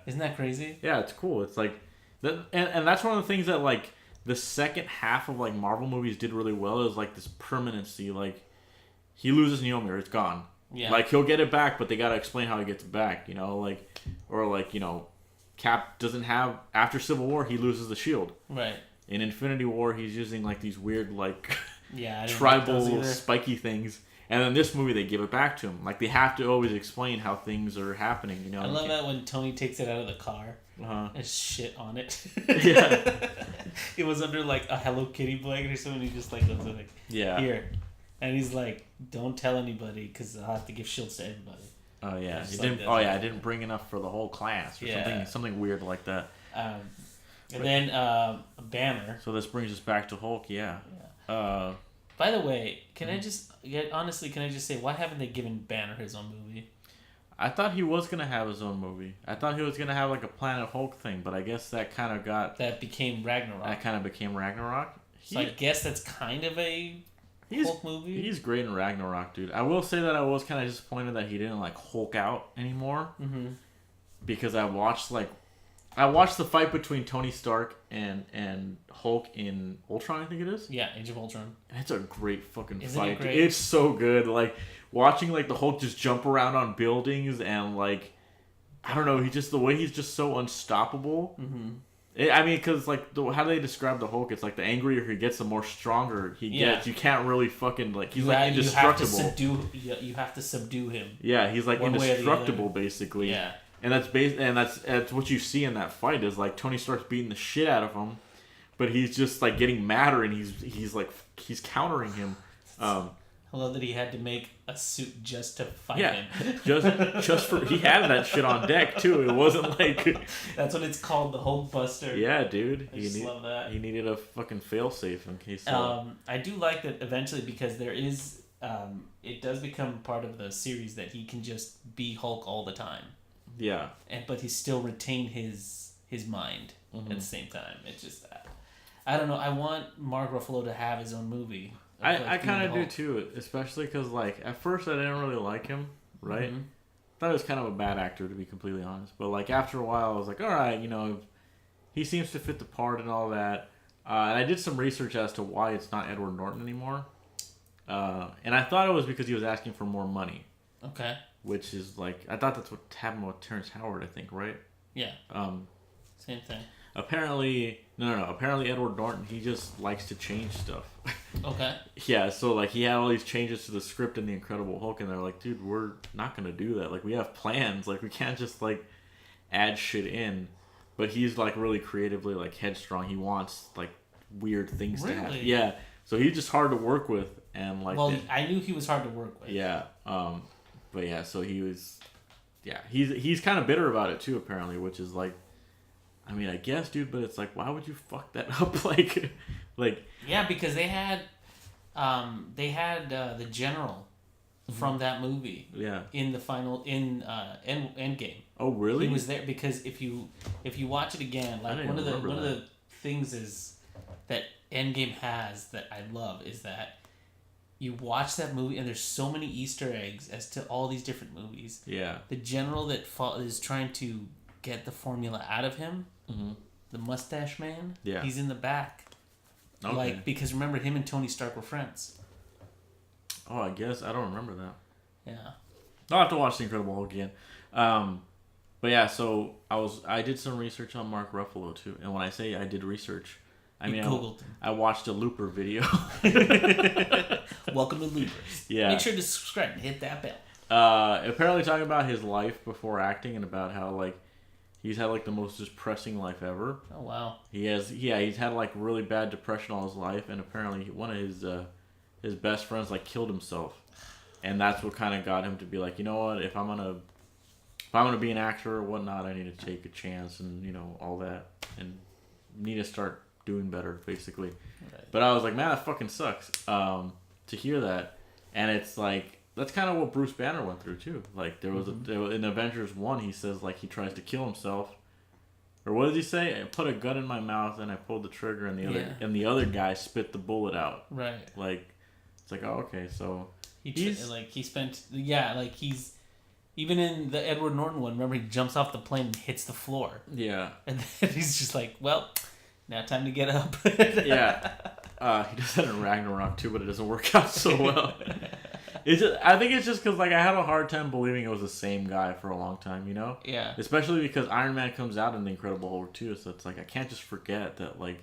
Isn't that crazy? Yeah, it's cool. It's like that, and that's one of the things that like the second half of like Marvel movies did really well is like this permanency. Like he loses Mjolnir, it's gone. Like he'll get it back, but they gotta explain how he gets it back, you know, like or like, you know, Cap doesn't have, after Civil War, he loses the shield. Right. In Infinity War, he's using like these weird like tribal spiky things. And in this movie, they give it back to him. Like they have to always explain how things are happening. You know. I love that when Tony takes it out of the car and shit on it. It was under like a Hello Kitty blanket or something. He just like looks like here, and he's like, "Don't tell anybody because I'll have to give shields to everybody." Oh yeah, I didn't bring enough for the whole class or something weird like that. And then Banner. So this brings us back to Hulk. By the way, can I just say why haven't they given Banner his own movie? I thought he was gonna have his own movie. I thought he was gonna have like a Planet Hulk thing, but I guess that kind of became Ragnarok. So I guess that's kind of a Hulk movie. He's great in Ragnarok, dude. I will say that I was kind of disappointed that he didn't like Hulk out anymore. Because I watched the fight between Tony Stark and Hulk in Ultron, I think it is. Yeah, Age of Ultron. And it's a great fucking Isn't fight. It great? It's so good. Like watching like the Hulk just jump around on buildings and like I don't know, the way he's just so unstoppable. I mean, because like how do they describe the Hulk? It's like the angrier he gets, the more stronger he gets. You can't really fucking like he's like indestructible. You have to subdue him. Yeah, he's like indestructible basically. Yeah. And that's what you see in that fight is like Tony Stark's beating the shit out of him, but he's just like getting madder and he's countering him. I love that he had to make a suit just to fight Yeah, him. just for he had that shit on deck too. It wasn't like That's what it's called, the Hulk Buster. yeah, dude. I just love that. He needed a fucking failsafe in case. I do like that eventually because there is it does become part of the series that he can just be Hulk all the time. Yeah. But he still retain his mind at the same time. It's just I don't know. I want Mark Ruffalo to have his own movie. I kind of do too, especially because like at first I didn't really like him, right? Mm-hmm. Thought he was kind of a bad actor to be completely honest, but like after a while I was like, all right, he seems to fit the part and all that. And I did some research as to why it's not Edward Norton anymore, and I thought it was because he was asking for more money. Okay. Which is like I thought that's what happened with Terrence Howard, I think, right? Yeah. Same thing. Apparently, no. Apparently, Edward Norton, he just likes to change stuff. Okay. Yeah, so like he had all these changes to the script in The Incredible Hulk, and they're like, dude, we're not gonna do that. Like we have plans. Like we can't just like add shit in. But he's like really creatively like headstrong. He wants like weird things to happen. Yeah. So he's just hard to work with, and like. Well, I knew he was hard to work with. Yeah. But yeah, so he was. Yeah, he's kind of bitter about it too, apparently, which is like. I mean, I guess, dude, but it's like, why would you fuck that up? like. Yeah, because they had the general from that movie. Yeah. In the final Endgame. Oh really? He was there because if you watch it again, like one of the things is that Endgame has that I love is that you watch that movie and there's so many Easter eggs as to all these different movies. Yeah. The general that is trying to get the formula out of him, the mustache man. Yeah. He's in the back. Okay. Like because remember him and Tony Stark were friends. Oh, I guess I don't remember that. Yeah. I'll have to watch The Incredible Hulk again. But yeah, so I did some research on Mark Ruffalo too, and when I say I did research, I mean Googled him. I watched a Looper video. Welcome to Loopers. Yeah. Make sure to subscribe and hit that bell. Apparently talking about his life before acting and about how like he's had like the most depressing life ever. Oh wow. He's had like really bad depression all his life, and apparently one of his best friends like killed himself, and that's what kind of got him to be like, you know what, if I'm gonna be an actor or whatnot, I need to take a chance and all that, and need to start doing better basically. Right. But I was like, man, that fucking sucks to hear that, and it's like that's kind of what Bruce Banner went through too. Like there was in Avengers 1, he says like he tries to kill himself. Or what does he say? I put a gun in my mouth and I pulled the trigger and the other guy spit the bullet out. Right. Like it's like, oh, okay, so he's even in the Edward Norton one, remember he jumps off the plane and hits the floor. Yeah. And then he's just like, well, now time to get up. Yeah. He does that in Ragnarok too, but it doesn't work out so well. I think it's just because like I had a hard time believing it was the same guy for a long time, Yeah. Especially because Iron Man comes out in The Incredible Hulk too, so it's like I can't just forget that like.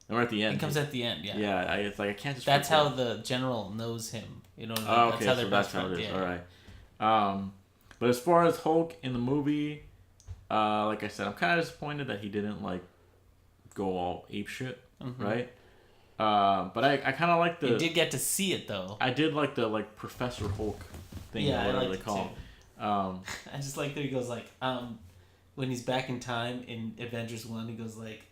Or at the end. He comes at the end, yeah. Yeah, it's like I can't just. That's how the general knows him. That's how they're best friends. Yeah. All right. But as far as Hulk in the movie, like I said, I'm kind of disappointed that he didn't like go all ape shit, right? But I kind of like the. You did get to see it though. I did like the Professor Hulk thing, or whatever they call him. I just like that he goes like, when he's back in time in Avengers 1, he goes like,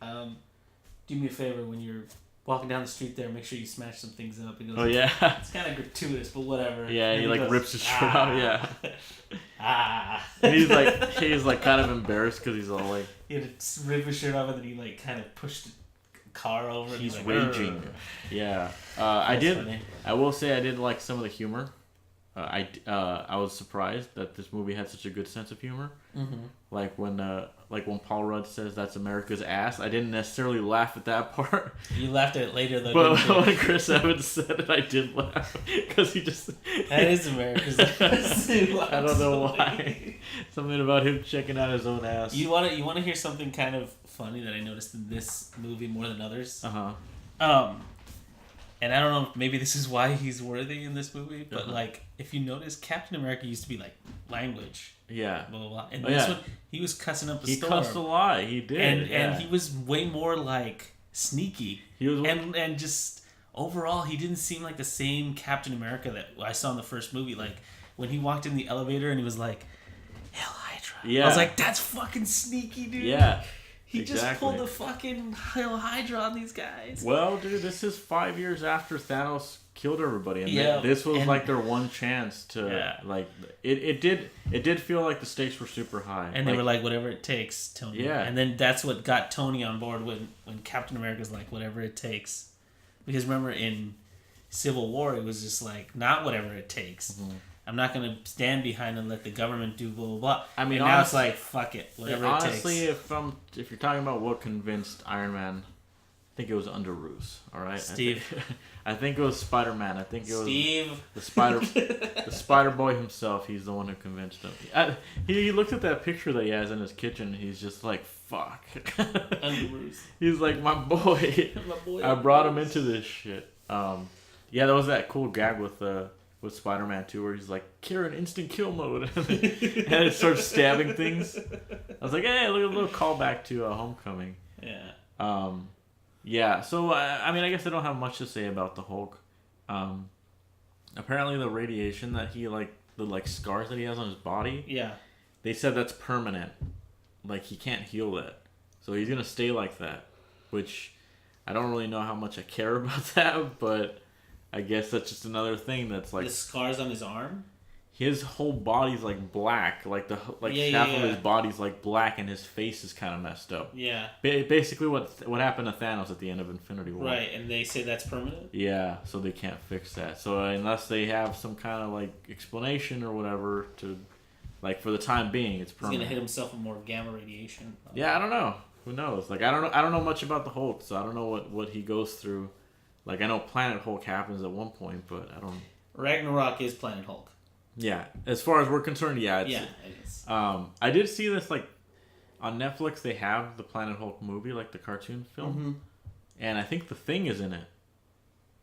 do me a favor when you're walking down the street there, make sure you smash some things up. He goes, oh yeah. It's kind of gratuitous, but whatever. Yeah, and he like goes, rips his shirt out. Yeah. And he's like kind of embarrassed because he's all like. He had to rip his shirt off and then he like kind of pushed the car over. He's like, raging. Yeah. Funny. I will say I did like some of the humor. I was surprised that this movie had such a good sense of humor. Like when Paul Rudd says that's America's ass, I didn't necessarily laugh at that part. You laughed at it later though. But when Chris Evans said it, I did laugh because he just. That is America's ass. I don't know why. Something about him checking out his own ass. You want to hear something kind of funny that I noticed in this movie more than others? And I don't know if maybe this is why he's worthy in this movie, but like if you notice, Captain America used to be like language. Yeah. Blah blah blah. And this one, he was cussing up a storm. He cussed a lot. He did. And he was way more like sneaky. He was and just overall, he didn't seem like the same Captain America that I saw in the first movie. Like, when he walked in the elevator and he was like, Hail Hydra. Yeah. I was like, that's fucking sneaky, dude. Yeah. He just pulled the fucking Hail Hydra on these guys. Well, dude, this is 5 years after Thanos killed everybody, and this was like their one chance to like. It did feel like the stakes were super high, and they were like, whatever it takes, Tony. Yeah, and then that's what got Tony on board when Captain America's like, whatever it takes, because remember in Civil War it was just like, not whatever it takes. Mm-hmm. I'm not going to stand behind and let the government do blah, blah, blah. I mean, and now it's like, fuck it, whatever it takes. Honestly, if you're talking about what convinced Iron Man, I think it was under Roos, all right? Steve. I think it was Spider-Man. I think it was Steve. the Spider-Boy himself. He's the one who convinced him. He looked at that picture that he has in his kitchen, and he's just like, fuck. Under Roos. He's like, my boy. I brought him into this shit. Yeah, there was that cool gag with Spider-Man 2 where he's like, Kieran, instant kill mode. And it starts stabbing things. I was like, hey, look at a little callback to Homecoming. Yeah. Yeah, so, I mean, I guess I don't have much to say about the Hulk. Apparently the radiation that he, the scars that he has on his body, yeah, they said that's permanent. Like, he can't heal that. So he's going to stay like that, which I don't really know how much I care about that, but I guess that's just another thing that's like... The scars on his arm? His whole body's like black, like half of his body's like black, and his face is kind of messed up. Yeah. Basically, what happened to Thanos at the end of Infinity War. Right, and they say that's permanent. Yeah, so they can't fix that. So unless they have some kind of like explanation or whatever to, like for the time being, it's permanent. He's gonna hit himself with more gamma radiation. Yeah, I don't know. Who knows? Like I don't know much about the Hulk, so I don't know what he goes through. Like I know Planet Hulk happens at one point, but I don't. Ragnarok is Planet Hulk. Yeah, as far as we're concerned, yeah. It is. I did see this, like, on Netflix, they have the Planet Hulk movie, like the cartoon film. Mm-hmm. And I think The Thing is in it.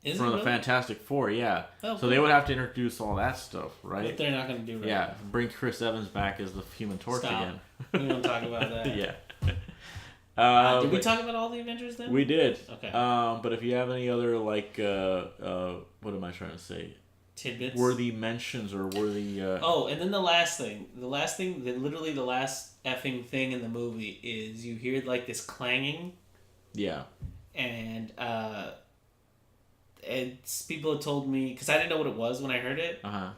Is from it the really? Fantastic Four, yeah. Oh, so cool. They would have to introduce all that stuff, right? But they're not going to do right. Yeah, bring Chris Evans back as the Human Torch again. We don't talk about that. Yeah. Did we talk about all the Avengers then? We did. Okay. But if you have any other, like, what am I trying to say? Tidbits? Worthy mentions or worthy... Oh, and then the last thing, literally the last effing thing in the movie is you hear, like, this clanging. Yeah. And, people had told me, because I didn't know what it was when I heard it. Uh-huh.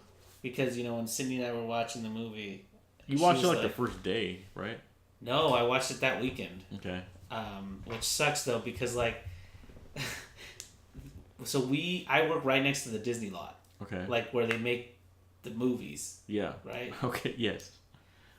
Because, when Cindy and I were watching the movie... You watched it, like, the first day, right? No, I watched it that weekend. Okay. Which sucks, though, because, like... So I work right next to the Disney lot. Okay. Like where they make the movies. Yeah. Right? Okay, yes.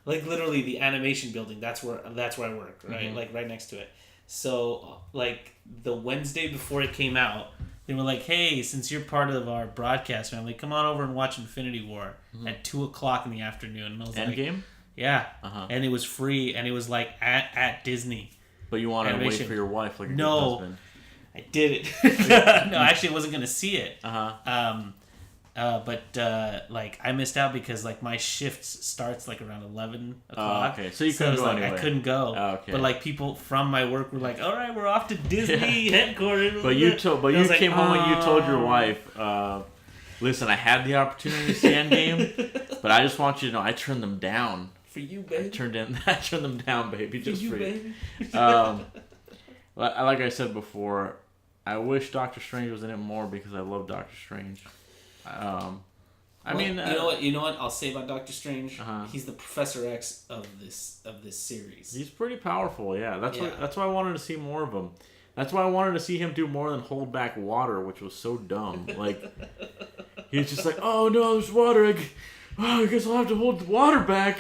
Like literally the animation building, that's where I work, right? Mm-hmm. Like right next to it. So like the Wednesday before it came out, they were like, hey, since you're part of our broadcast family, come on over and watch Infinity War at 2:00 in the afternoon. And I was Endgame? Like, yeah. Uh-huh. And it was free and it was like at Disney. But you wanted to wait for your wife like a good husband. I did it. No, actually I wasn't gonna see it. But I missed out because like my shift starts like around 11:00. Oh, okay. So you couldn't go anyway. I couldn't go. Oh, okay. But like people from my work were like, "All right, we're off to Disney headquarters." But you came home and you told your wife, "Listen, I had the opportunity to see Endgame, but I just want you to know I turned them down for you, baby. I turned them down, baby, just for you, baby." baby. Like I said before, I wish Doctor Strange was in it more because I love Doctor Strange. You know what? I'll say about Doctor Strange. He's the Professor X of this series. He's pretty powerful. Yeah, that's why I wanted to see more of him. That's why I wanted to see him do more than hold back water, which was so dumb. Like he's just like, oh no, there's water. I guess I'll have to hold the water back.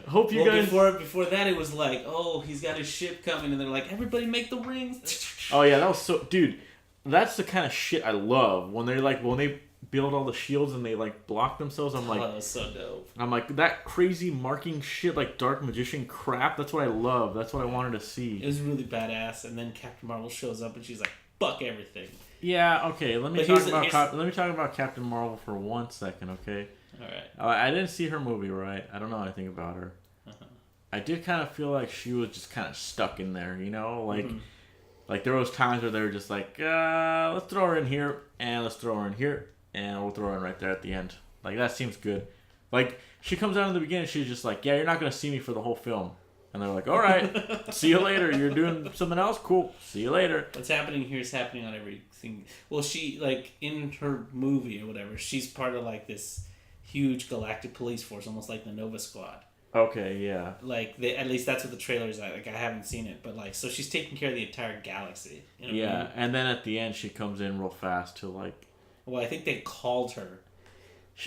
Hope you guys. Before that, it was like, oh, he's got his ship coming, and they're like, everybody make the rings. Oh yeah, that was so, dude. That's the kind of shit I love when they build all the shields and they like block themselves. I'm like, oh, that was so dope. I'm like that crazy marking shit, like dark magician crap. That's what I love. That's what I wanted to see. It was really badass, and then Captain Marvel shows up, and she's like, fuck everything. Yeah. Okay. Let me talk about Captain Marvel for 1 second. Okay. All right. I didn't see her movie, right? I don't know anything about her. I did kind of feel like she was just kind of stuck in there, like Like there was times where they were just like, let's throw her in here, and let's throw her in here, and we'll throw her in right there at the end. Like that seems good. Like she comes out in the beginning, she's just like, yeah, you're not gonna see me for the whole film. And they're like, all right, see you later. You're doing something else? Cool. See you later. What's happening here is happening on everything. Well, she, like, in her movie or whatever, she's part of, like, this huge galactic police force, almost like the Nova Squad. Okay, yeah. Like, at least that's what the trailer's like. Like, I haven't seen it. But, like, so she's taking care of the entire galaxy. You know what I mean? And then at the end, she comes in real fast to, like... Well, I think they called her.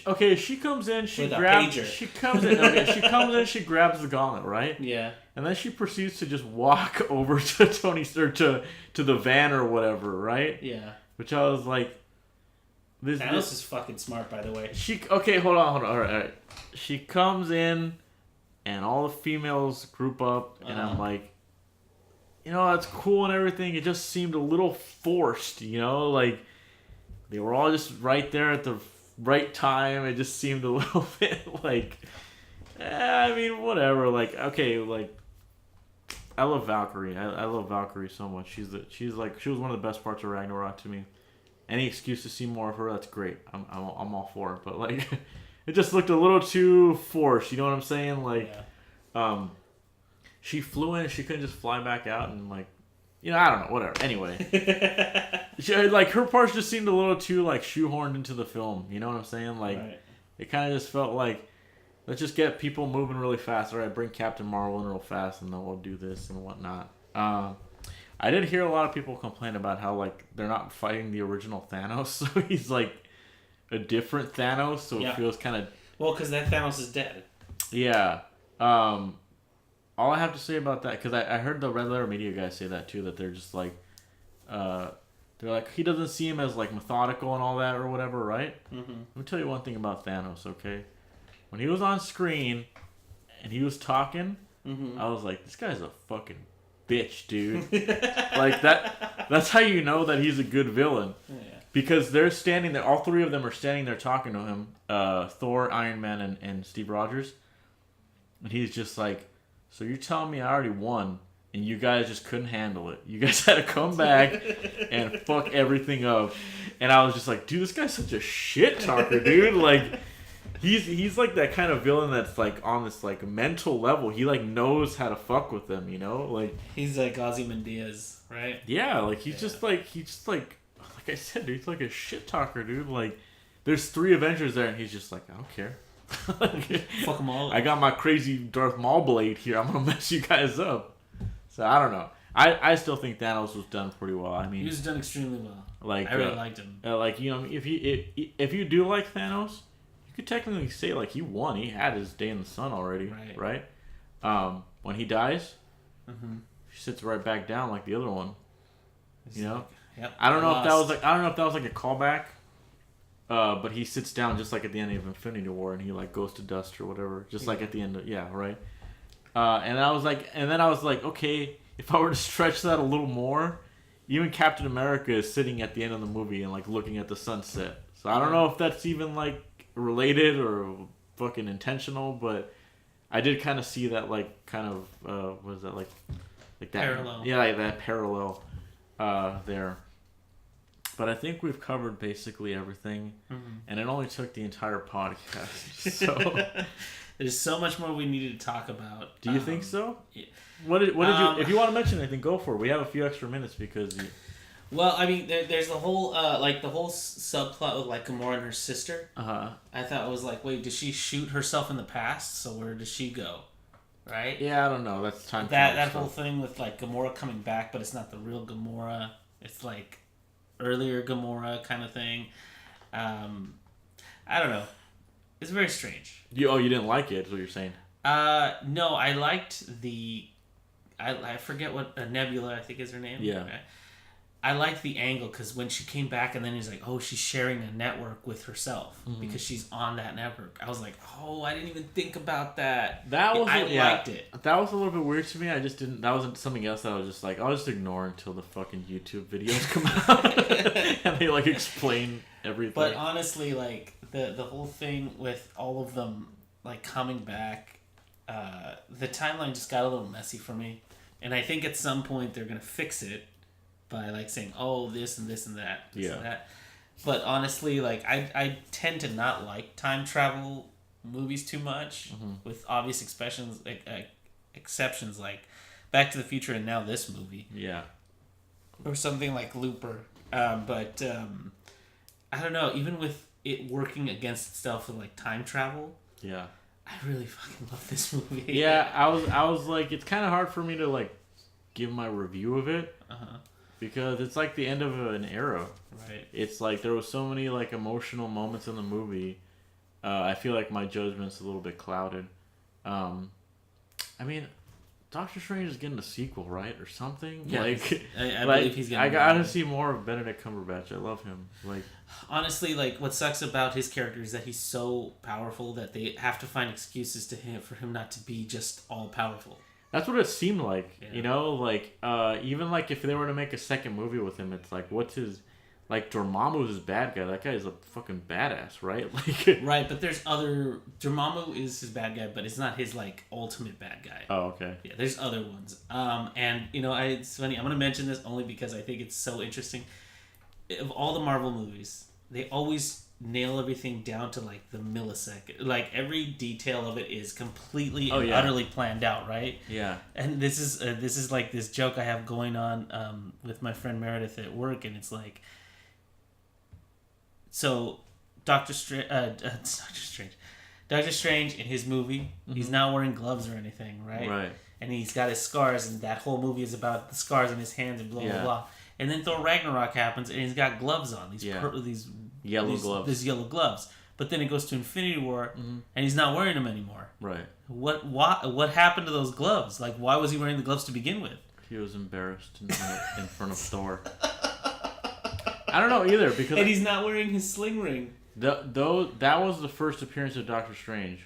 Okay, she comes in, she With grabs... a pager. She comes in, she grabs the gauntlet, right? Yeah. And then she proceeds to just walk over to to the van or whatever, right? Yeah. Which I was like... Thanos is fucking smart, by the way. Okay, hold on. All right. She comes in, and all the females group up, and I'm like... You know, that's cool and everything. It just seemed a little forced, you know? Like, they were all just right there at the right time. It just seemed a little bit like... I mean, whatever. Like, okay, like... I love Valkyrie. I love Valkyrie so much. She was one of the best parts of Ragnarok to me. Any excuse to see more of her, that's great. I'm all for it. But like, it just looked a little too forced. You know what I'm saying? Like, she flew in. She couldn't just fly back out and like, you know, I don't know. Whatever. Anyway, like her parts just seemed a little too like shoehorned into the film. You know what I'm saying? Like, it kind of just felt like. Let's just get people moving really fast. All right, bring Captain Marvel in real fast, and then we'll do this and whatnot. I did hear a lot of people complain about how like they're not fighting the original Thanos, so he's like a different Thanos, so it feels kind of... Well, because that Thanos is dead. Yeah. All I have to say about that, because I heard the Red Letter Media guys say that too, that they're just like... they're like, he doesn't see him as like methodical and all that or whatever, right? Mm-hmm. Let me tell you one thing about Thanos, okay? When he was on screen and he was talking, I was like, this guy's a fucking bitch, dude. Like, that's how you know that he's a good villain. Yeah. Because they're standing there, all three of them are standing there talking to him, Thor, Iron Man, and Steve Rogers. And he's just like, so you're telling me I already won, and you guys just couldn't handle it. You guys had to come back and fuck everything up. And I was just like, dude, this guy's such a shit talker, dude. Like... He's like that kind of villain that's like on this like mental level. He like knows how to fuck with them, you know? Like he's like Ozymandias, right? Yeah, like he's just like I said, dude, he's like a shit talker, dude. Like there's 3 Avengers there and he's just like, I don't care. Fuck them all. I got my crazy Darth Maul blade here. I'm gonna mess you guys up. So I don't know. I still think Thanos was done pretty well. I mean, he was done extremely well. Like I really liked him. Like, you know, if you do like Thanos, you could technically say like he won. He had his day in the sun already, right? When he dies, he sits right back down like the other one. You know, I don't know if that was like a callback, but he sits down just like at the end of Infinity War, and he like goes to dust or whatever, just like at the end of right. And then I was like, okay, if I were to stretch that a little more, even Captain America is sitting at the end of the movie and like looking at the sunset. So I don't know if that's even like related or fucking intentional, but I did kind of see that like kind of what is that like that parallel? Yeah, like that parallel there. But I think we've covered basically everything, and it only took the entire podcast. So there's so much more we needed to talk about. Do you think so? Yeah. What did you? If you want to mention anything, go for it. We have a few extra minutes because. Well, I mean, there's the whole subplot with like Gamora and her sister. I thought it was like, wait, did she shoot herself in the past? So where does she go? Right? Yeah, I don't know. That's time. That whole thing with like Gamora coming back, but it's not the real Gamora. It's like earlier Gamora kind of thing. I don't know. It's very strange. You didn't like it? Is what you're saying? No, I liked the. I forget what Nebula I think is her name. Yeah. I liked the angle because when she came back and then he's like, oh, she's sharing a network with herself because she's on that network. I was like, oh, I didn't even think about that. I liked it. That was a little bit weird to me. I just didn't. That wasn't something else that I was just like, I'll just ignore until the fucking YouTube videos come out and they like explain everything. But honestly, like the whole thing with all of them like coming back, the timeline just got a little messy for me, and I think at some point they're gonna fix it. by like saying, "Oh, this and this and that, this Yeah. and that." But honestly, like I tend to not like time travel movies too much, with obvious exceptions like Back to the Future and now this movie. Yeah. Or something like Looper. But I don't know, even with it working against itself with like time travel, Yeah. I really fucking love this movie. Yeah, I was like, it's kind of hard for me to like give my review of it because it's like the end of an era. Right. It's like there was so many like emotional moments in the movie. I feel like my judgment's a little bit clouded. I mean, Doctor Strange is getting a sequel, right, or something? Yeah, like, I like, believe he's getting. I gotta see more of Benedict Cumberbatch. I love him. Like, honestly, like what sucks about his character is that he's so powerful that they have to find excuses for him not to be just all powerful. that's what it seemed like. Yeah. You know, like even like if they were to make a second movie with him, it's like, what's his. Like, Dormammu's his bad guy. That guy is a fucking badass, right? Like, right, but there's other... Dormammu is his bad guy, but it's not his, like, ultimate bad guy. oh, okay. Yeah, there's other ones. And, you know, it's funny. I'm going to mention this only because I think it's so interesting. Of all the Marvel movies, they always nail everything down to, like, the millisecond. Like, every detail of it is completely and utterly planned out, right? Yeah. And this is like this joke I have going on with my friend Meredith at work, and it's like... So, Doctor Strange in his movie, he's not wearing gloves or anything, right? Right. And he's got his scars, and that whole movie is about the scars on his hands and blah blah blah. And then Thor Ragnarok happens, and he's got gloves on, these yellow gloves. These yellow gloves. But then it goes to Infinity War, and he's not wearing them anymore. Right. What happened to those gloves? Like, why was he wearing the gloves to begin with? He was embarrassed in front of Thor. I don't know either because and he's not wearing his sling ring. Though that was the first appearance of Doctor Strange.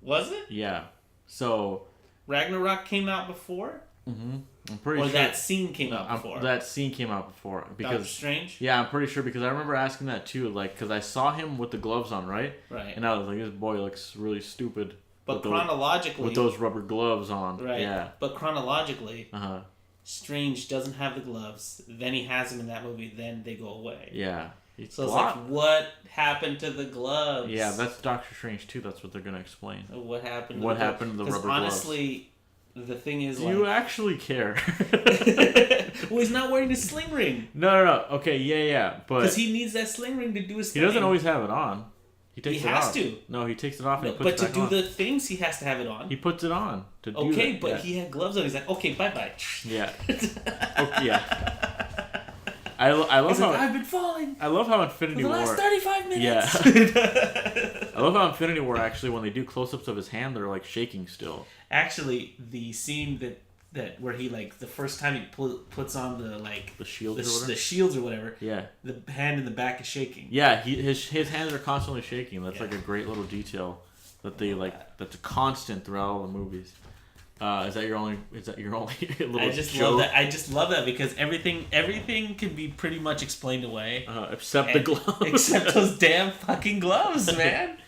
Was it? Yeah. So Ragnarok came out before. I'm pretty or sure that scene came out before. That scene came out before because Doctor Strange. Yeah, I'm pretty sure because I remember asking that too. Like, because I saw him with the gloves on, right? Right. And I was like, this boy looks really stupid. But chronologically, with those rubber gloves on. Right. Yeah. But chronologically. Strange doesn't have the gloves. Then he has them in that movie. Then they go away. Yeah. So it's like, what happened to the gloves? Yeah, that's Doctor Strange too. That's what they're gonna explain. What happened? What happened to the rubber gloves? Honestly, the thing is, do you actually care? Well, he's not wearing the sling ring. No. Okay, yeah, but because he needs that sling ring to do his thing. He doesn't always have it on. He has to. No, he takes it off. And but to do the things, he has to have it on. He puts it on to do okay, but he had gloves on. He's like, okay, bye. Yeah. I love how I've been falling. I love how Infinity War. For the last 35 minutes. Yeah. I love how Infinity War actually, when they do close-ups of his hand, they're like shaking still. Actually, the scene that where he like the first time he puts on the shields or whatever. Yeah. The hand in the back is shaking. Yeah, his hands are constantly shaking. That's like a great little detail that they that's a constant throughout all the movies. Is that your only little I just love that because everything can be pretty much explained away except the gloves. Except those damn fucking gloves, man.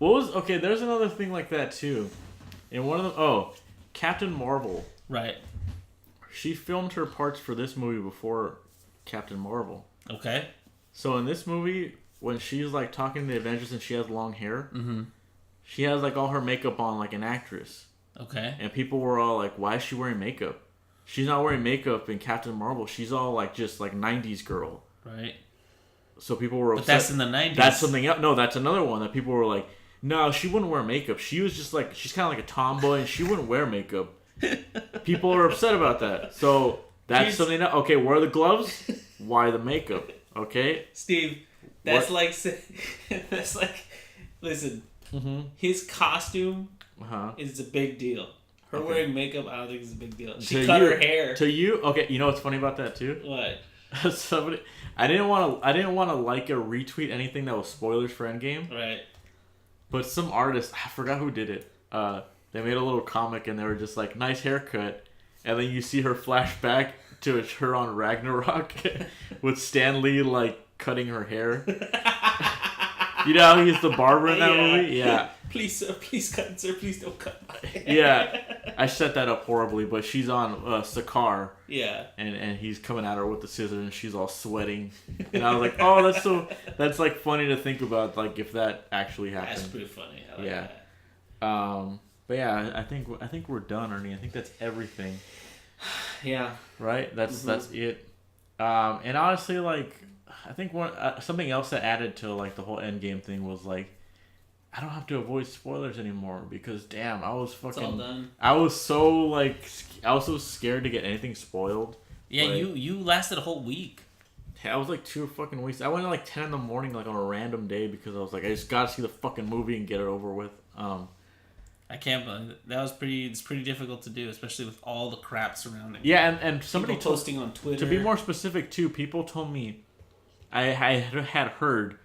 There's another thing like that too. In one of them, Captain Marvel. Right. She filmed her parts for this movie before Captain Marvel. Okay. So in this movie, when she's like talking to the Avengers and she has long hair, she has like all her makeup on like an actress. Okay. And people were all like, why is she wearing makeup? She's not wearing makeup in Captain Marvel. She's all like just like 90s girl. Right. So people were upset. But that's in the 90s. That's something else. No, that's another one that people were like, no, she wouldn't wear makeup. She was just like, she's kind of like a tomboy and she wouldn't wear makeup. People are upset about that. So that's something else. Okay, where are the gloves? Why the makeup? Okay? Steve, that's like, listen, his costume is a big deal. Her wearing makeup, I don't think is a big deal. She cut her hair. To you, okay, you know what's funny about that too? What? I didn't want to like or retweet anything that was spoilers for Endgame. Right. But some artist, I forgot who did it. They made a little comic and they were just like, nice haircut. And then you see her flash back to her on Ragnarok with Stan Lee like cutting her hair. You know how he's the barber in that movie? Yeah. Please, sir, please cut, sir, please don't cut my hair. Yeah. I set that up horribly, but she's on Sakar. Yeah. And he's coming at her with the scissors, and she's all sweating. And I was like, oh, that's like funny to think about, like if that actually happened. That's pretty funny. I like that. But yeah, I think we're done, Ernie. I think that's everything. Yeah. Right. That's it. And honestly, like I think something else that added to like the whole Endgame thing was like I don't have to avoid spoilers anymore because damn, I was fucking. It's all done. I was so scared to get anything spoiled. Yeah, like, you lasted a whole week. I was like 2 fucking weeks. I went at like 10 in the morning, like on a random day, because I was like, I just gotta see the fucking movie and get it over with. I can't believe it. That was pretty. It's pretty difficult to do, especially with all the crap surrounding. Yeah, and somebody posting on Twitter. To be more specific, too, people told me I had heard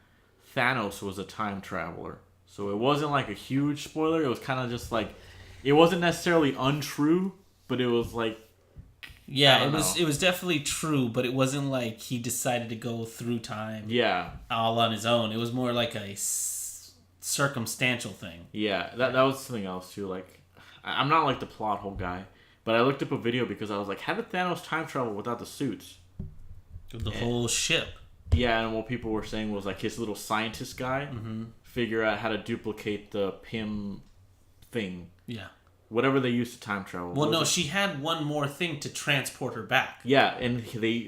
Thanos was a time traveler, so it wasn't like a huge spoiler. It was kind of just like it wasn't necessarily untrue, but it was like. Yeah, it was definitely true, but it wasn't like he decided to go through time. Yeah, all on his own. It was more like a circumstantial thing. Yeah, that was something else too. Like, I'm not like the plot hole guy, but I looked up a video because I was like, how did Thanos time travel without the suits? The whole ship. Yeah, and what people were saying was like his little scientist guy figure out how to duplicate the Pym thing. Yeah. Whatever they used to time travel. Well, no, she had one more thing to transport her back. Yeah, and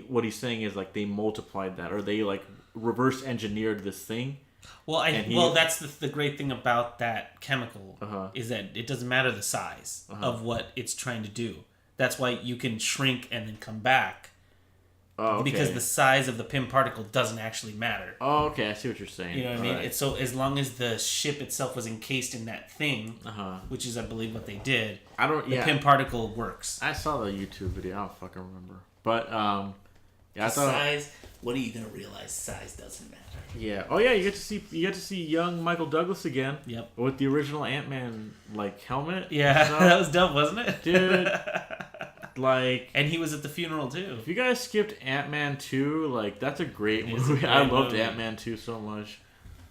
what he's saying is like they multiplied that, or they like reverse engineered this thing. Well, that's the great thing about that chemical is that it doesn't matter the size of what it's trying to do. That's why you can shrink and then come back. Oh, okay. Because the size of the Pym particle doesn't actually matter. Oh, okay. I see what you're saying. You know what I mean? Right. So as long as the ship itself was encased in that thing, which is, I believe, what they did, the Pym particle works. I saw the YouTube video. I don't fucking remember. But, I thought... Size... What are you gonna realize? Size doesn't matter. Yeah. Oh yeah, you get to see young Michael Douglas again. Yep. With the original Ant-Man like helmet. Yeah, that was dope, wasn't it, dude? Like. And he was at the funeral too. If you guys skipped Ant-Man 2, like that's a great movie. I loved Ant-Man 2 so much.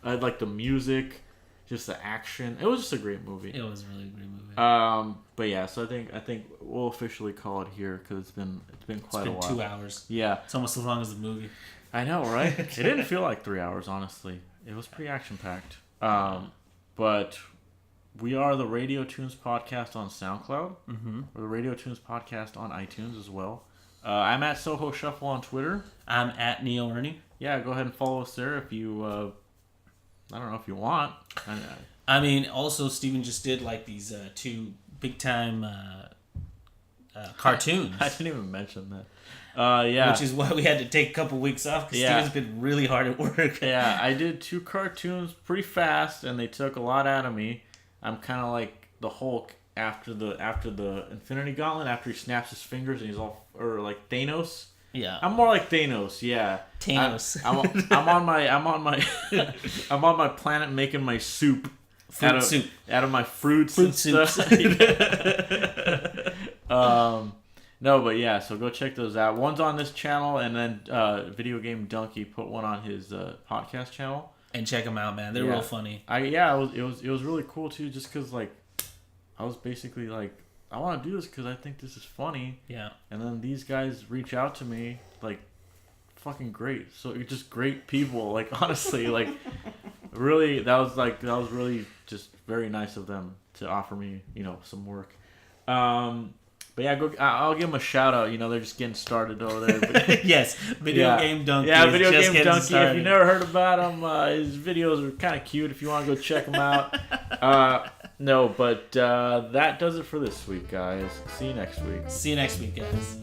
I like the music, just the action. It was just a great movie. It was a really great movie. But yeah, so I think we'll officially call it here because it's been quite a while. 2 hours. Yeah, it's almost as long as the movie. I know, right? It didn't feel like 3 hours, honestly. It was pretty action packed. But we are the Radio Toons podcast on SoundCloud. We're the Radio Toons podcast on iTunes as well. I'm at Soho Shuffle on Twitter. I'm at Neo Ernie. Yeah, go ahead and follow us there if you. I don't know if you want. I mean, also Steven just did like these 2 big time cartoons. I didn't even mention that. Yeah. Which is why we had to take a couple weeks off because Steven's been really hard at work. Yeah, I did 2 cartoons pretty fast, and they took a lot out of me. I'm kind of like the Hulk after the Infinity Gauntlet, after he snaps his fingers and he's all, or like Thanos. Yeah, I'm more like Thanos. Yeah, Thanos. I'm on my planet making my soup. Out of my fruits and stuff. No, but yeah, so go check those out. One's on this channel, and then Video Game Donkey put one on his podcast channel. And check them out, man. They're real funny. It was really cool too, just because like I was basically like, I want to do this because I think this is funny. Yeah. And then these guys reach out to me like, fucking great. So you're just great people. Like honestly, like really, that was really just very nice of them to offer me, some work. But yeah, I'll give them a shout out. They're just getting started over there. But, yes, Video Game Donkey. Yeah, Video Game Donkey. Started. If you never heard about him, his videos are kind of cute. If you want to go check them out. No, but that does it for this week, guys. See you next week. See you next week, guys.